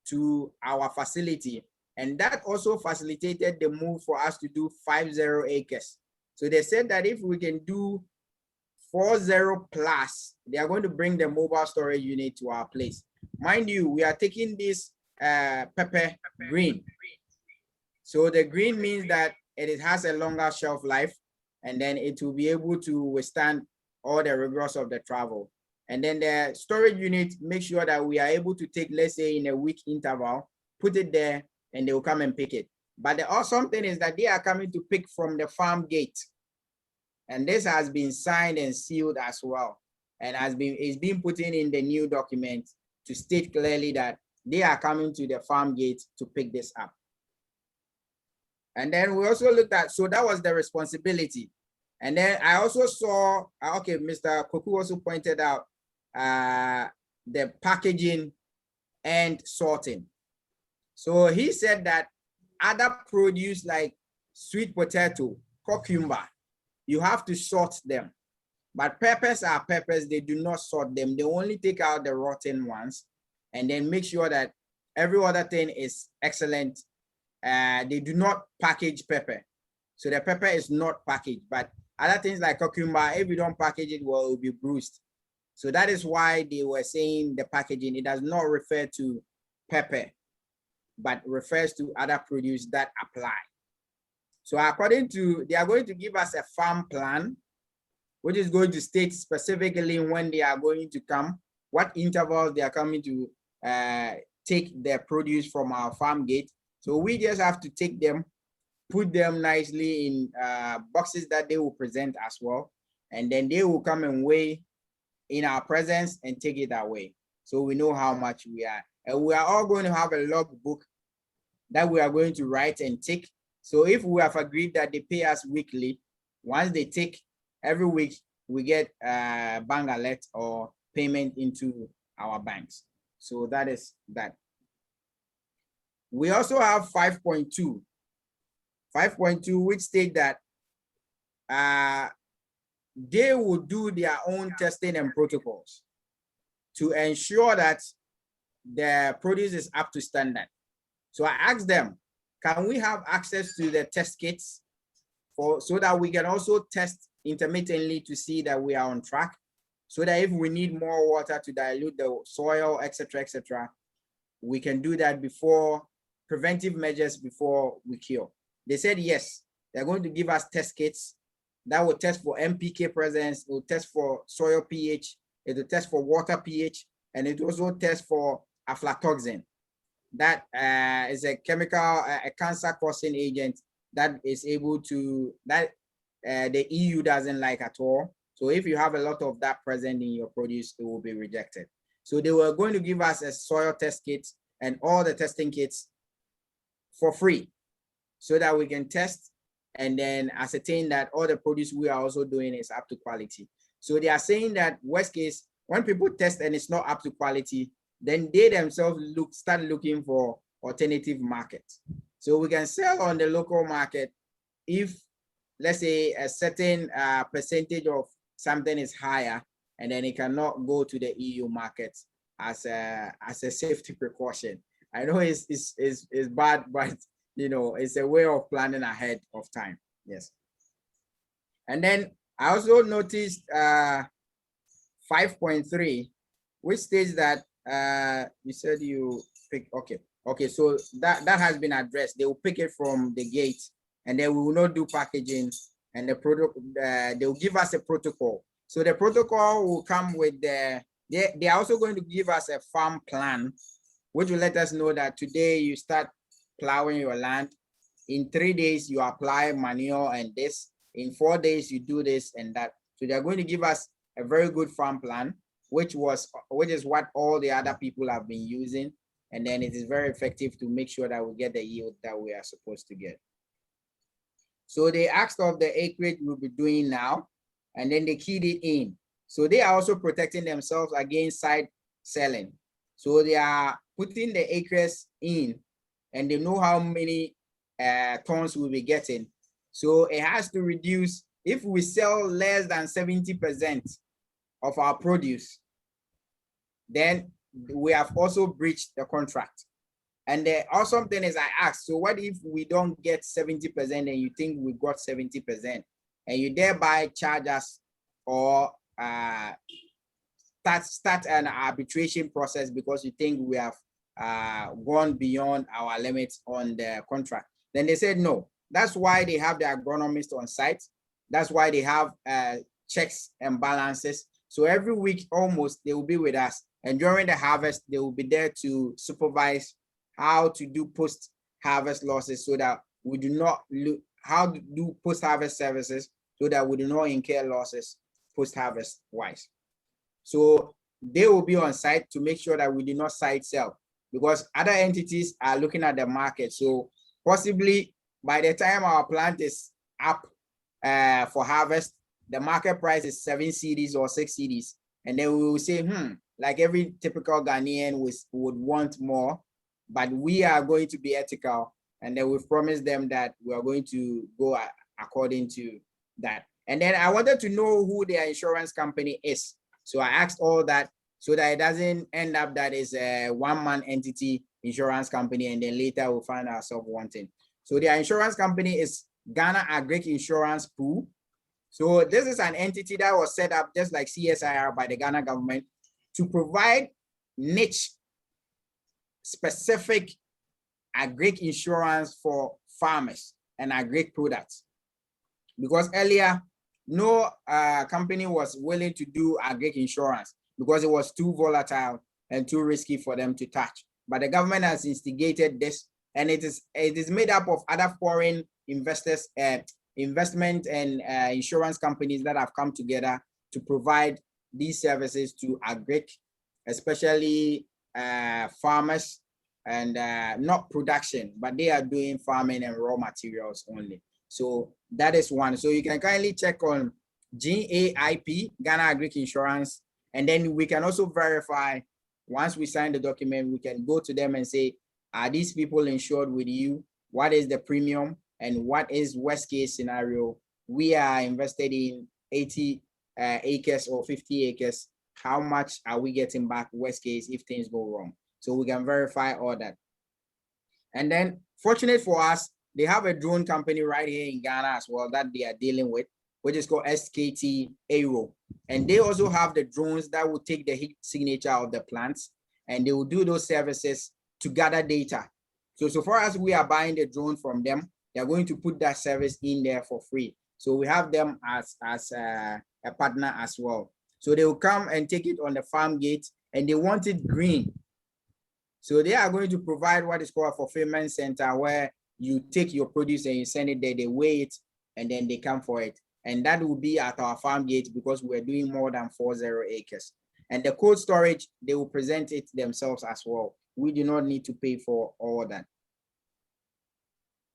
to our facility. And that also facilitated the move for us to do 50 acres. So they said that if we can do 40 plus, they are going to bring the mobile storage unit to our place. Mind you, we are taking this pepper green. So the green means that it has a longer shelf life, and then it will be able to withstand all the rigors of the travel. And then the storage unit, make sure that we are able to take, let's say in a week interval, put it there and they will come and pick it. But the awesome thing is that they are coming to pick from the farm gate. And this has been signed and sealed as well. And is being put in the new document to state clearly that they are coming to the farm gate to pick this up. And then we also looked at, so that was the responsibility. And then I also saw, okay, Mr. Koku also pointed out the packaging and sorting. So he said that other produce like sweet potato, cucumber, you have to sort them. But peppers are peppers, they do not sort them. They only take out the rotten ones and then make sure that every other thing is excellent. They do not package pepper. So the pepper is not packaged, but other things like cucumber, if you don't package it, well, it will be bruised. So that is why they were saying the packaging, it does not refer to pepper, but refers to other produce that apply. So according to, they are going to give us a farm plan, which is going to state specifically when they are going to come, what intervals they are coming to take their produce from our farm gate. So we just have to take them, put them nicely in boxes that they will present as well. And then they will come and weigh in our presence and take it away. So we know how much we are. And we are all going to have a logbook that we are going to write and tick. So if we have agreed that they pay us weekly, once they take every week, we get a bank alert or payment into our banks. So that is that. We also have 5.2. 5.2, which state that they will do their own testing and protocols to ensure that the produce is up to standard. So I asked them, can we have access to the test kits so that we can also test intermittently to see that we are on track, so that if we need more water to dilute the soil, etc., we can do that before, preventive measures before we cure. They said yes, they're going to give us test kits that will test for NPK presence, it will test for soil pH, it will test for water pH, and it will also test for aflatoxin. That is a chemical, a cancer-causing agent that is able to, that the EU doesn't like at all. So if you have a lot of that present in your produce, it will be rejected. So they were going to give us a soil test kit and all the testing kits for free, so that we can test and then ascertain that all the produce we are also doing is up to quality. So they are saying that worst case, when people test and it's not up to quality, then they themselves start looking for alternative markets. So we can sell on the local market if, let's say, a certain percentage of something is higher, and then it cannot go to the EU market as a safety precaution. I know it's bad, but you know, it's a way of planning ahead of time. Yes. And then I also noticed 5.3, which states that you said you pick, okay, so that has been addressed. They will pick it from the gate, and then we will not do packaging, and the product they will give us a protocol. So the protocol will come with they are also going to give us a farm plan, which will let us know that today you start plowing your land. In 3 days, you apply manure and this. In 4 days, you do this and that. So they're going to give us a very good farm plan, which is what all the other people have been using. And then it is very effective to make sure that we get the yield that we are supposed to get. So they asked of the acreage we'll be doing now, and then they keyed it in. So they are also protecting themselves against side selling. So they are putting the acres in, and they know how many tons we'll be getting. So it has to reduce. If we sell less than 70% of our produce, then we have also breached the contract. And the awesome thing is I asked, so what if we don't get 70% and you think we got 70% and you thereby charge us or start an arbitration process because you think we have gone beyond our limits on the contract? Then they said no. That's why they have the agronomist on site. That's why they have checks and balances. So every week almost they will be with us. And during the harvest, they will be there to supervise how to do post-harvest losses so that we do not how to do post-harvest services so that we do not incur losses post-harvest wise. So they will be on site to make sure that we do not side sell because other entities are looking at the market. So possibly by the time our plant is up for harvest, the market price is 7 cedis or 6 cedis. And then we will say, like every typical Ghanaian would want more, but we are going to be ethical. And then we've promised them that we are going to go according to that. And then I wanted to know who their insurance company is. So I asked all that so that it doesn't end up that it's a one-man entity insurance company, and then later we'll find ourselves wanting. So their insurance company is Ghana Agric Insurance Pool. So this is an entity that was set up just like CSIR by the Ghana government to provide niche specific agric insurance for farmers and agric products. Because earlier, no company was willing to do agric insurance because it was too volatile and too risky for them to touch. But the government has instigated this, and it is made up of other foreign investors, investment and insurance companies that have come together to provide these services to agric, especially farmers, and not production, but they are doing farming and raw materials only. So that is one. So you can kindly check on GAIP, Ghana Agric Insurance, and then we can also verify. Once we sign the document, we can go to them and say, are these people insured with you? What is the premium? And what is worst case scenario? We are invested in 80 acres or 50 acres. How much are we getting back worst case if things go wrong? So we can verify all that. And then fortunate for us, they have a drone company right here in Ghana as well that they are dealing with, which is called SKT Aero. And they also have the drones that will take the heat signature of the plants, and they will do those services to gather data. So far as we are buying the drone from them, they're going to put that service in there for free. So we have them as a partner as well. So they will come and take it on the farm gate, and they want it green. So they are going to provide what is called a fulfillment center where you take your produce and you send it there, they weigh it, and then they come for it. And that will be at our farm gate because we're doing more than 40 acres. And the cold storage, they will present it themselves as well. We do not need to pay for all that.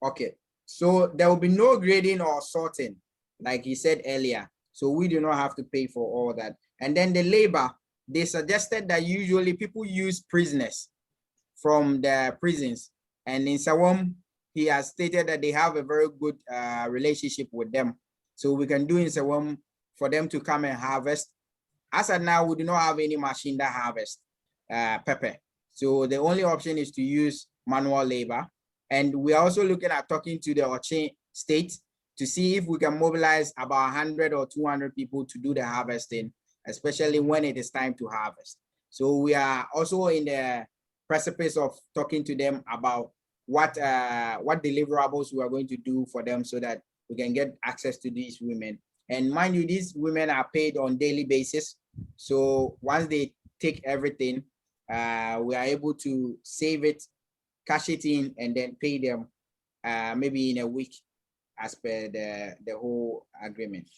Okay, so there will be no grading or sorting, like he said earlier. So we do not have to pay for all that. And then the labor, they suggested that usually people use prisoners from the prisons. And in Sawam, he has stated that they have a very good relationship with them. So we can do in Sawam for them to come and harvest. As of now, we do not have any machine that harvests pepper. So the only option is to use manual labor. And we are also looking at talking to the Ochin state to see if we can mobilize about 100 or 200 people to do the harvesting, especially when it is time to harvest. So we are also in the precipice of talking to them about what deliverables we are going to do for them so that we can get access to these women. And mind you, these women are paid on daily basis. So once they take everything, we are able to save it, cash it in, and then pay them maybe in a week as per the whole agreement.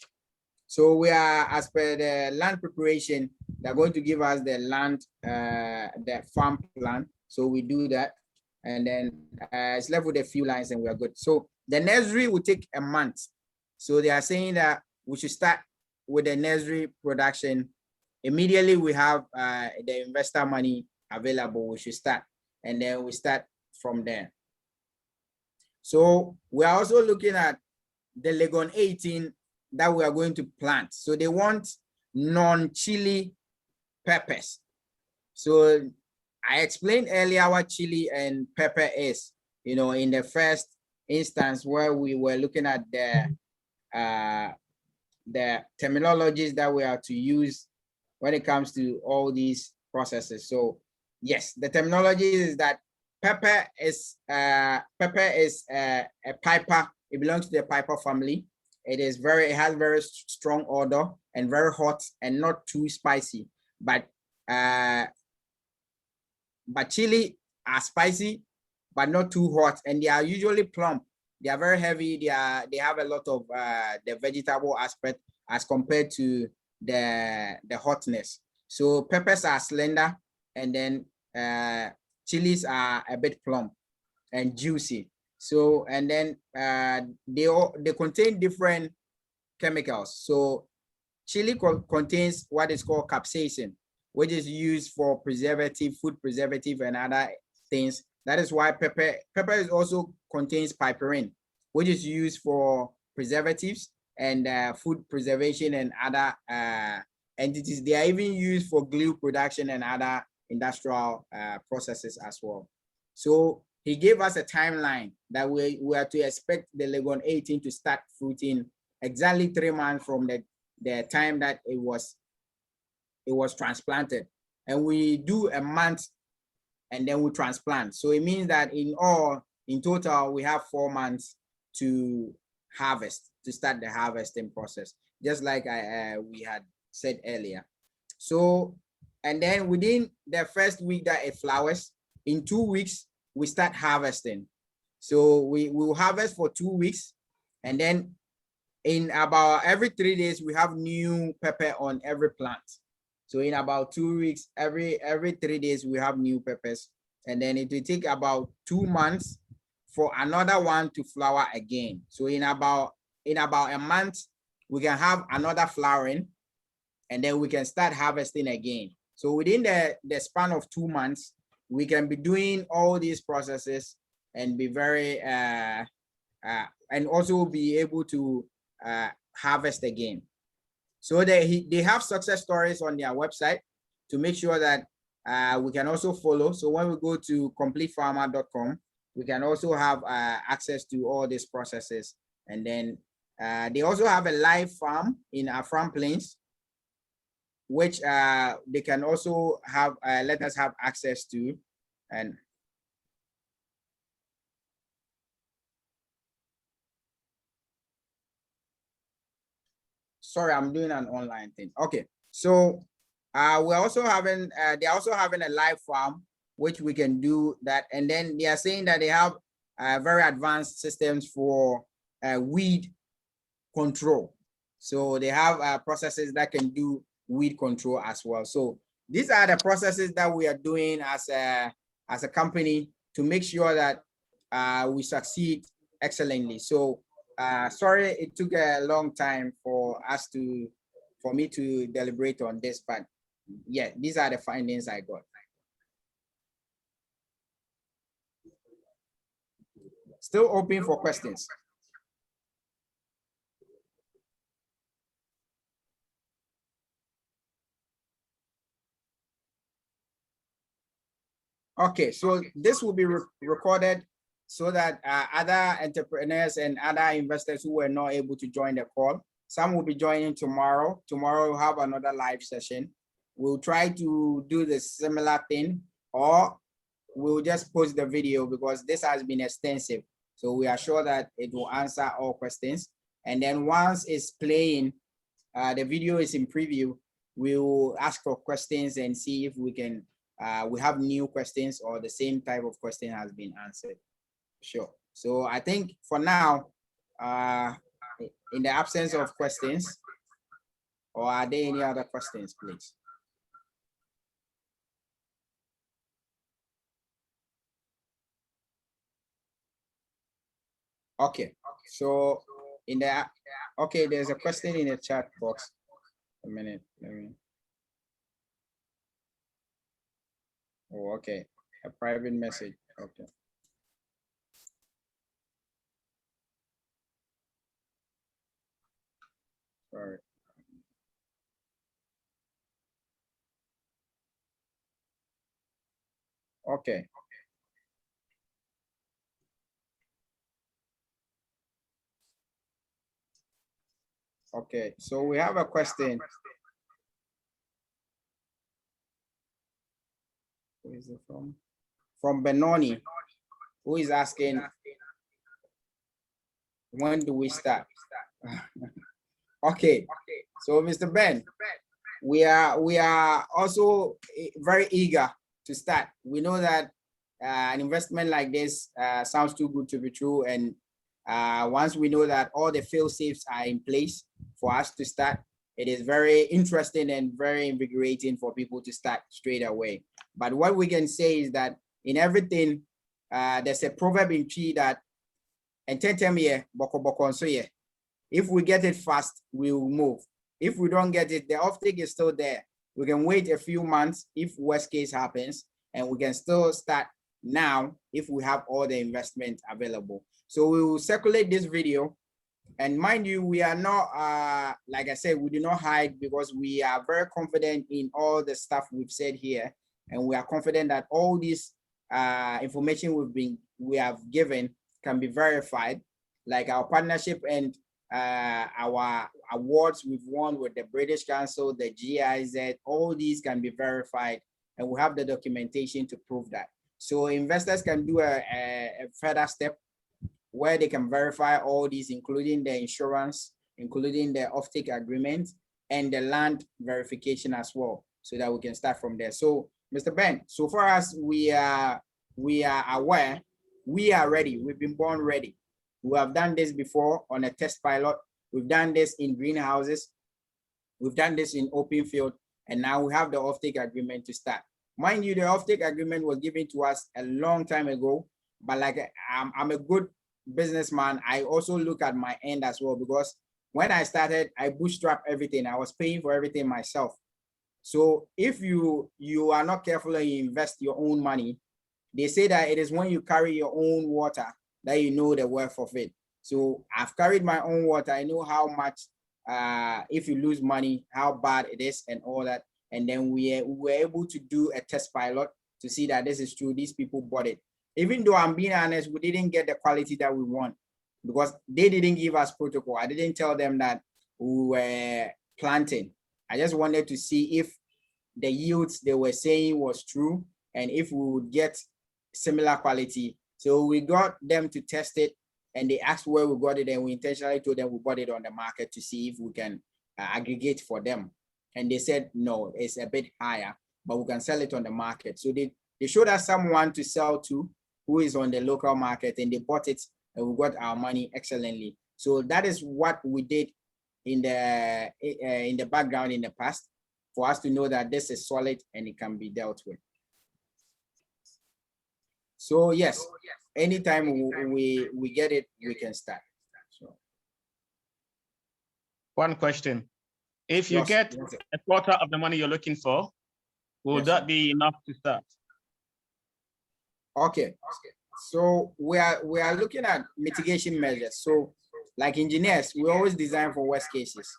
So we are, as per the land preparation, they're going to give us the land, the farm plan. So we do that. And then it's left with a few lines and we are good. So the nursery will take a month. So they are saying that we should start with the nursery production. Immediately we have the investor money available, we should start. And then we start from there. So we are also looking at the Legon 18 that we are going to plant. So they want non-chili peppers. So I explained earlier what chili and pepper is, you know, in the first instance where we were looking at the terminologies that we are to use when it comes to all these processes. So yes, the terminology is that pepper is a piper. It belongs to the piper family. It has very strong odor and very hot and not too spicy. But chili are spicy, but not too hot, and they are usually plump. They are very heavy. They have a lot of the vegetable aspect as compared to the hotness. So peppers are slender, and then chilies are a bit plump and juicy. So, and then they contain different chemicals. So chili contains what is called capsaicin, which is used for preservative, food preservative, and other things. That is why pepper is also contains piperine, which is used for preservatives and food preservation and other entities. They are even used for glue production and other industrial processes as well. So he gave us a timeline that we are to expect the Legon 18 to start fruiting exactly 3 months from the time that it was transplanted. And we do a month and then we transplant. So it means that in total, we have 4 months to harvest, to start the harvesting process, just like we had said earlier. So, and then within the first week that it flowers, in 2 weeks, we start harvesting. So we will harvest for 2 weeks, and then in about every 3 days, we have new pepper on every plant. So in about 2 weeks, every 3 days, we have new peppers. And then it will take about 2 months for another one to flower again. So in about a month, we can have another flowering, and then we can start harvesting again. So within the span of 2 months, we can be doing all these processes and be very, and also be able to harvest again. So they have success stories on their website to make sure that we can also follow. So when we go to completefarmer.com, we can also have access to all these processes. And then they also have a live farm in our farm plains, which they can also have let us have access to. And sorry, I'm doing an online thing. Okay, so we're also having they're also having a live farm, which we can do that. And then they are saying that they have very advanced systems for weed control. So they have processes that can do weed control as well. So these are the processes that we are doing as a company to make sure that we succeed excellently. So sorry it took a long time for me to deliberate on this, but yeah, these are the findings I got. Still open for questions. Okay, so this will be recorded so that other entrepreneurs and other investors who were not able to join the call, some will be joining tomorrow. Tomorrow we'll have another live session. We'll try to do the similar thing, or we'll just post the video because this has been extensive. So we are sure that it will answer all questions. And then once it's playing, the video is in preview, we will ask for questions and see if we can we have new questions or the same type of question has been answered. Sure. So I think for now, in the absence of questions, or are there any other questions, please? Okay. So in the okay, there's a question in the chat box. A minute. Oh, okay. A private message. Okay. Sorry. Okay. Okay, so we have a question. Who is it from? From Benoni, who is asking, when do we start? Okay, so Mr. Ben, we are also very eager to start. We know that an investment like this sounds too good to be true, and once we know that all the fail safes are in place for us to start, it is very interesting and very invigorating for people to start straight away. But what we can say is that in everything, there's a proverb in Chi that, and boko boko so yeah. If we get it fast, we will move. If we don't get it, the offtake is still there. We can wait a few months if worst case happens, and we can still start now if we have all the investment available. So we will circulate this video. And mind you, we are not, like I said, we do not hide, because we are very confident in all the stuff we've said here. And we are confident that all this information we have given can be verified, like our partnership and our awards we've won with the British Council, the GIZ, all these can be verified, and we have the documentation to prove that. So investors can do a further step where they can verify all these, including the insurance, including the offtake agreement, and the land verification as well, so that we can start from there. So, Mr. Ben, so far as we are aware, we are ready. We've been born ready. We have done this before on a test pilot. We've done this in greenhouses. We've done this in open field, and now we have the offtake agreement to start. Mind you, the offtake agreement was given to us a long time ago, but like I'm a good businessman, I also look at my end as well, because when I started, I bootstrapped everything. I was paying for everything myself. So if you are not careful and you invest your own money, they say that it is when you carry your own water that you know the worth of it. So I've carried my own water. I know how much, if you lose money, how bad it is and all that. And then we were able to do a test pilot to see that this is true. These people bought it. Even though I'm being honest, we didn't get the quality that we want, because they didn't give us protocol. I didn't tell them that we were planting. I just wanted to see if the yields they were saying was true, and if we would get similar quality. So we got them to test it, and they asked where we got it, and we intentionally told them we bought it on the market to see if we can aggregate for them. And they said, no, it's a bit higher, but we can sell it on the market. So they showed us someone to sell to who is on the local market, and they bought it, and we got our money excellently. So that is what we did in the background in the past, for us to know that this is solid and it can be dealt with. So yes, anytime we get it, we can start. So one question: if you get a quarter of the money you're looking for, will that be enough to start? Okay. So we are looking at mitigation measures. So like engineers, we always design for worst cases.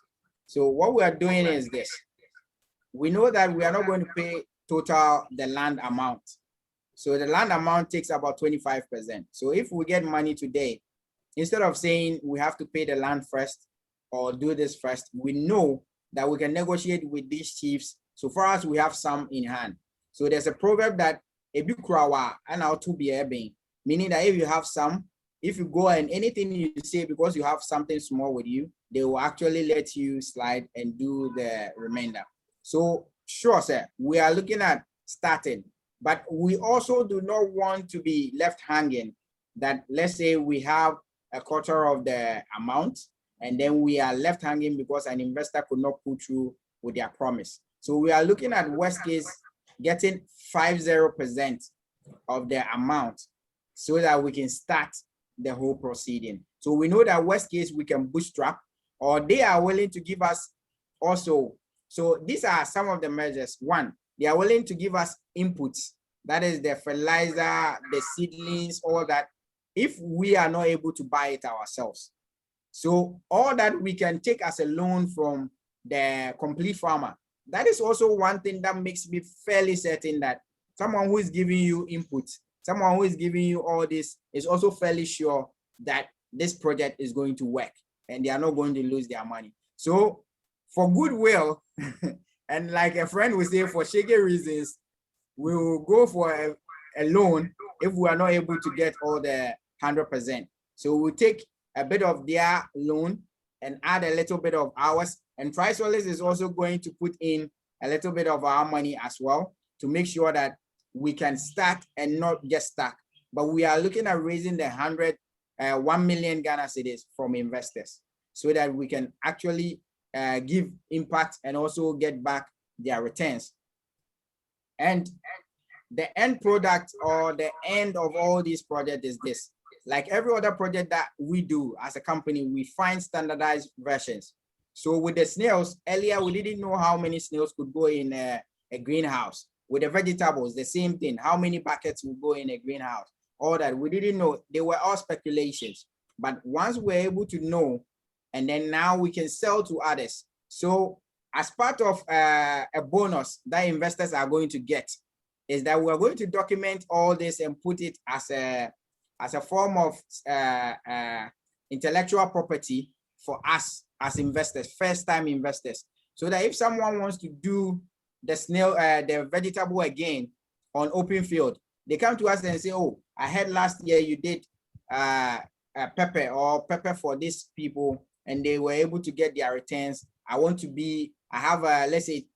So what we are doing is this. We know that we are not going to pay total the land amount. So the land amount takes about 25%. So if we get money today, instead of saying we have to pay the land first or do this first, we know that we can negotiate with these chiefs so far as we have some in hand. So there's a proverb that meaning that if you have some, if you go and anything you say, because you have something small with you, they will actually let you slide and do the remainder. So sure, sir, we are looking at starting, but we also do not want to be left hanging, that let's say we have a quarter of the amount and then we are left hanging because an investor could not pull through with their promise. So we are looking at worst case getting 50% of the amount so that we can start the whole proceeding. So we know that worst case we can bootstrap, or they are willing to give us also. So these are some of the measures. One, they are willing to give us inputs. That is the fertilizer, the seedlings, all that, if we are not able to buy it ourselves. So all that we can take as a loan from the complete farmer. That is also one thing that makes me fairly certain that someone who is giving you input, someone who is giving you all this is also fairly sure that this project is going to work and they are not going to lose their money. So for goodwill, and like a friend would say, for shaky reasons, we will go for a loan if we are not able to get all the 100%. So we'll take a bit of their loan and add a little bit of ours. And Trisolace is also going to put in a little bit of our money as well to make sure that we can start and not get stuck. But we are looking at raising the 1 million Ghana cedis from investors so that we can actually give impact and also get back their returns. And the end product or the end of all these projects is this. Like every other project that we do as a company, we find standardized versions. So with the snails, earlier we didn't know how many snails could go in a greenhouse. With the vegetables, the same thing. How many buckets will go in a greenhouse? All that we didn't know. They were all speculations. But once we're able to know, and then now we can sell to others. So as part of a bonus that investors are going to get is that we're going to document all this and put it as a form of intellectual property for us as investors, first-time investors, so that if someone wants to do the snail, the vegetable again on open field, they come to us and say, "Oh, I heard last year you did pepper for these people, and they were able to get their returns. I have let's say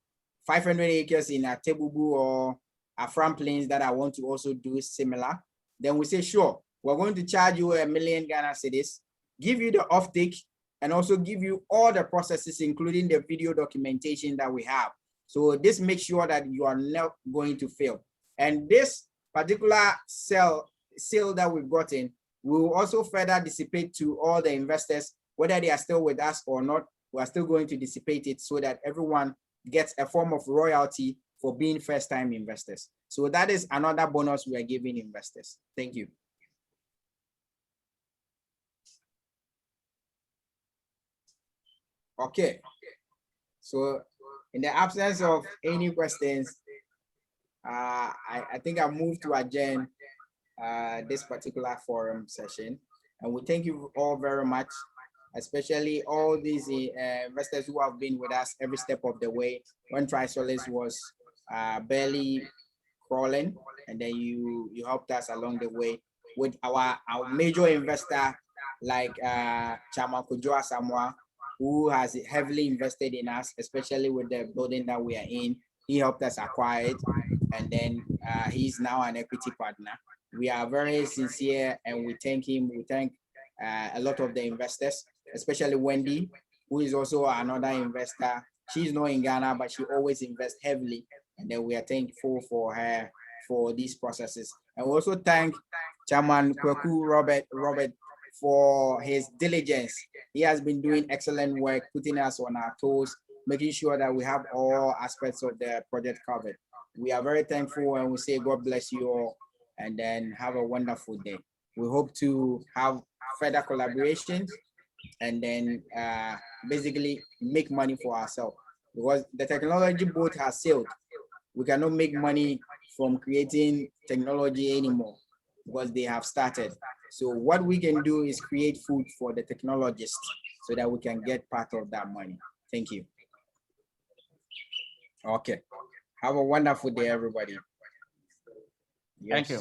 500 acres in a Tebubu or a Afram Plains that I want to also do similar." Then we say, "Sure, we're going to charge you 1 million Ghana cedis, give you the offtake, and also give you all the processes, including the video documentation that we have. So this makes sure that you are not going to fail." And this particular sale that we've gotten will also further dissipate to all the investors, whether they are still with us or not. We are still going to dissipate it so that everyone gets a form of royalty for being first-time investors. So that is another bonus we are giving investors. Thank you. Okay. So in the absence of any questions, I think I'll move to adjourn this particular forum session. And we thank you all very much, especially all these investors who have been with us every step of the way when Trisolace was barely crawling, and then you helped us along the way with our major investor like Chairman Kojo Asamoah, who has heavily invested in us, especially with the building that we are in. He helped us acquire it, and then he's now an equity partner. We are very sincere and we thank him. We thank a lot of the investors, especially Wendy, who is also another investor. She's not in Ghana, but she always invests heavily. And then we are thankful for her for these processes. And we also thank Chairman Kweku Robert for his diligence. He has been doing excellent work, putting us on our toes, making sure that we have all aspects of the project covered. We are very thankful and we say God bless you all, and then have a wonderful day. We hope to have further collaborations and then basically make money for ourselves, because the technology boat has sailed. We cannot make money from creating technology anymore because they have started. So what we can do is create food for the technologists so that we can get part of that money. Thank you. Okay. Have a wonderful day, everybody. Yes. Thank you.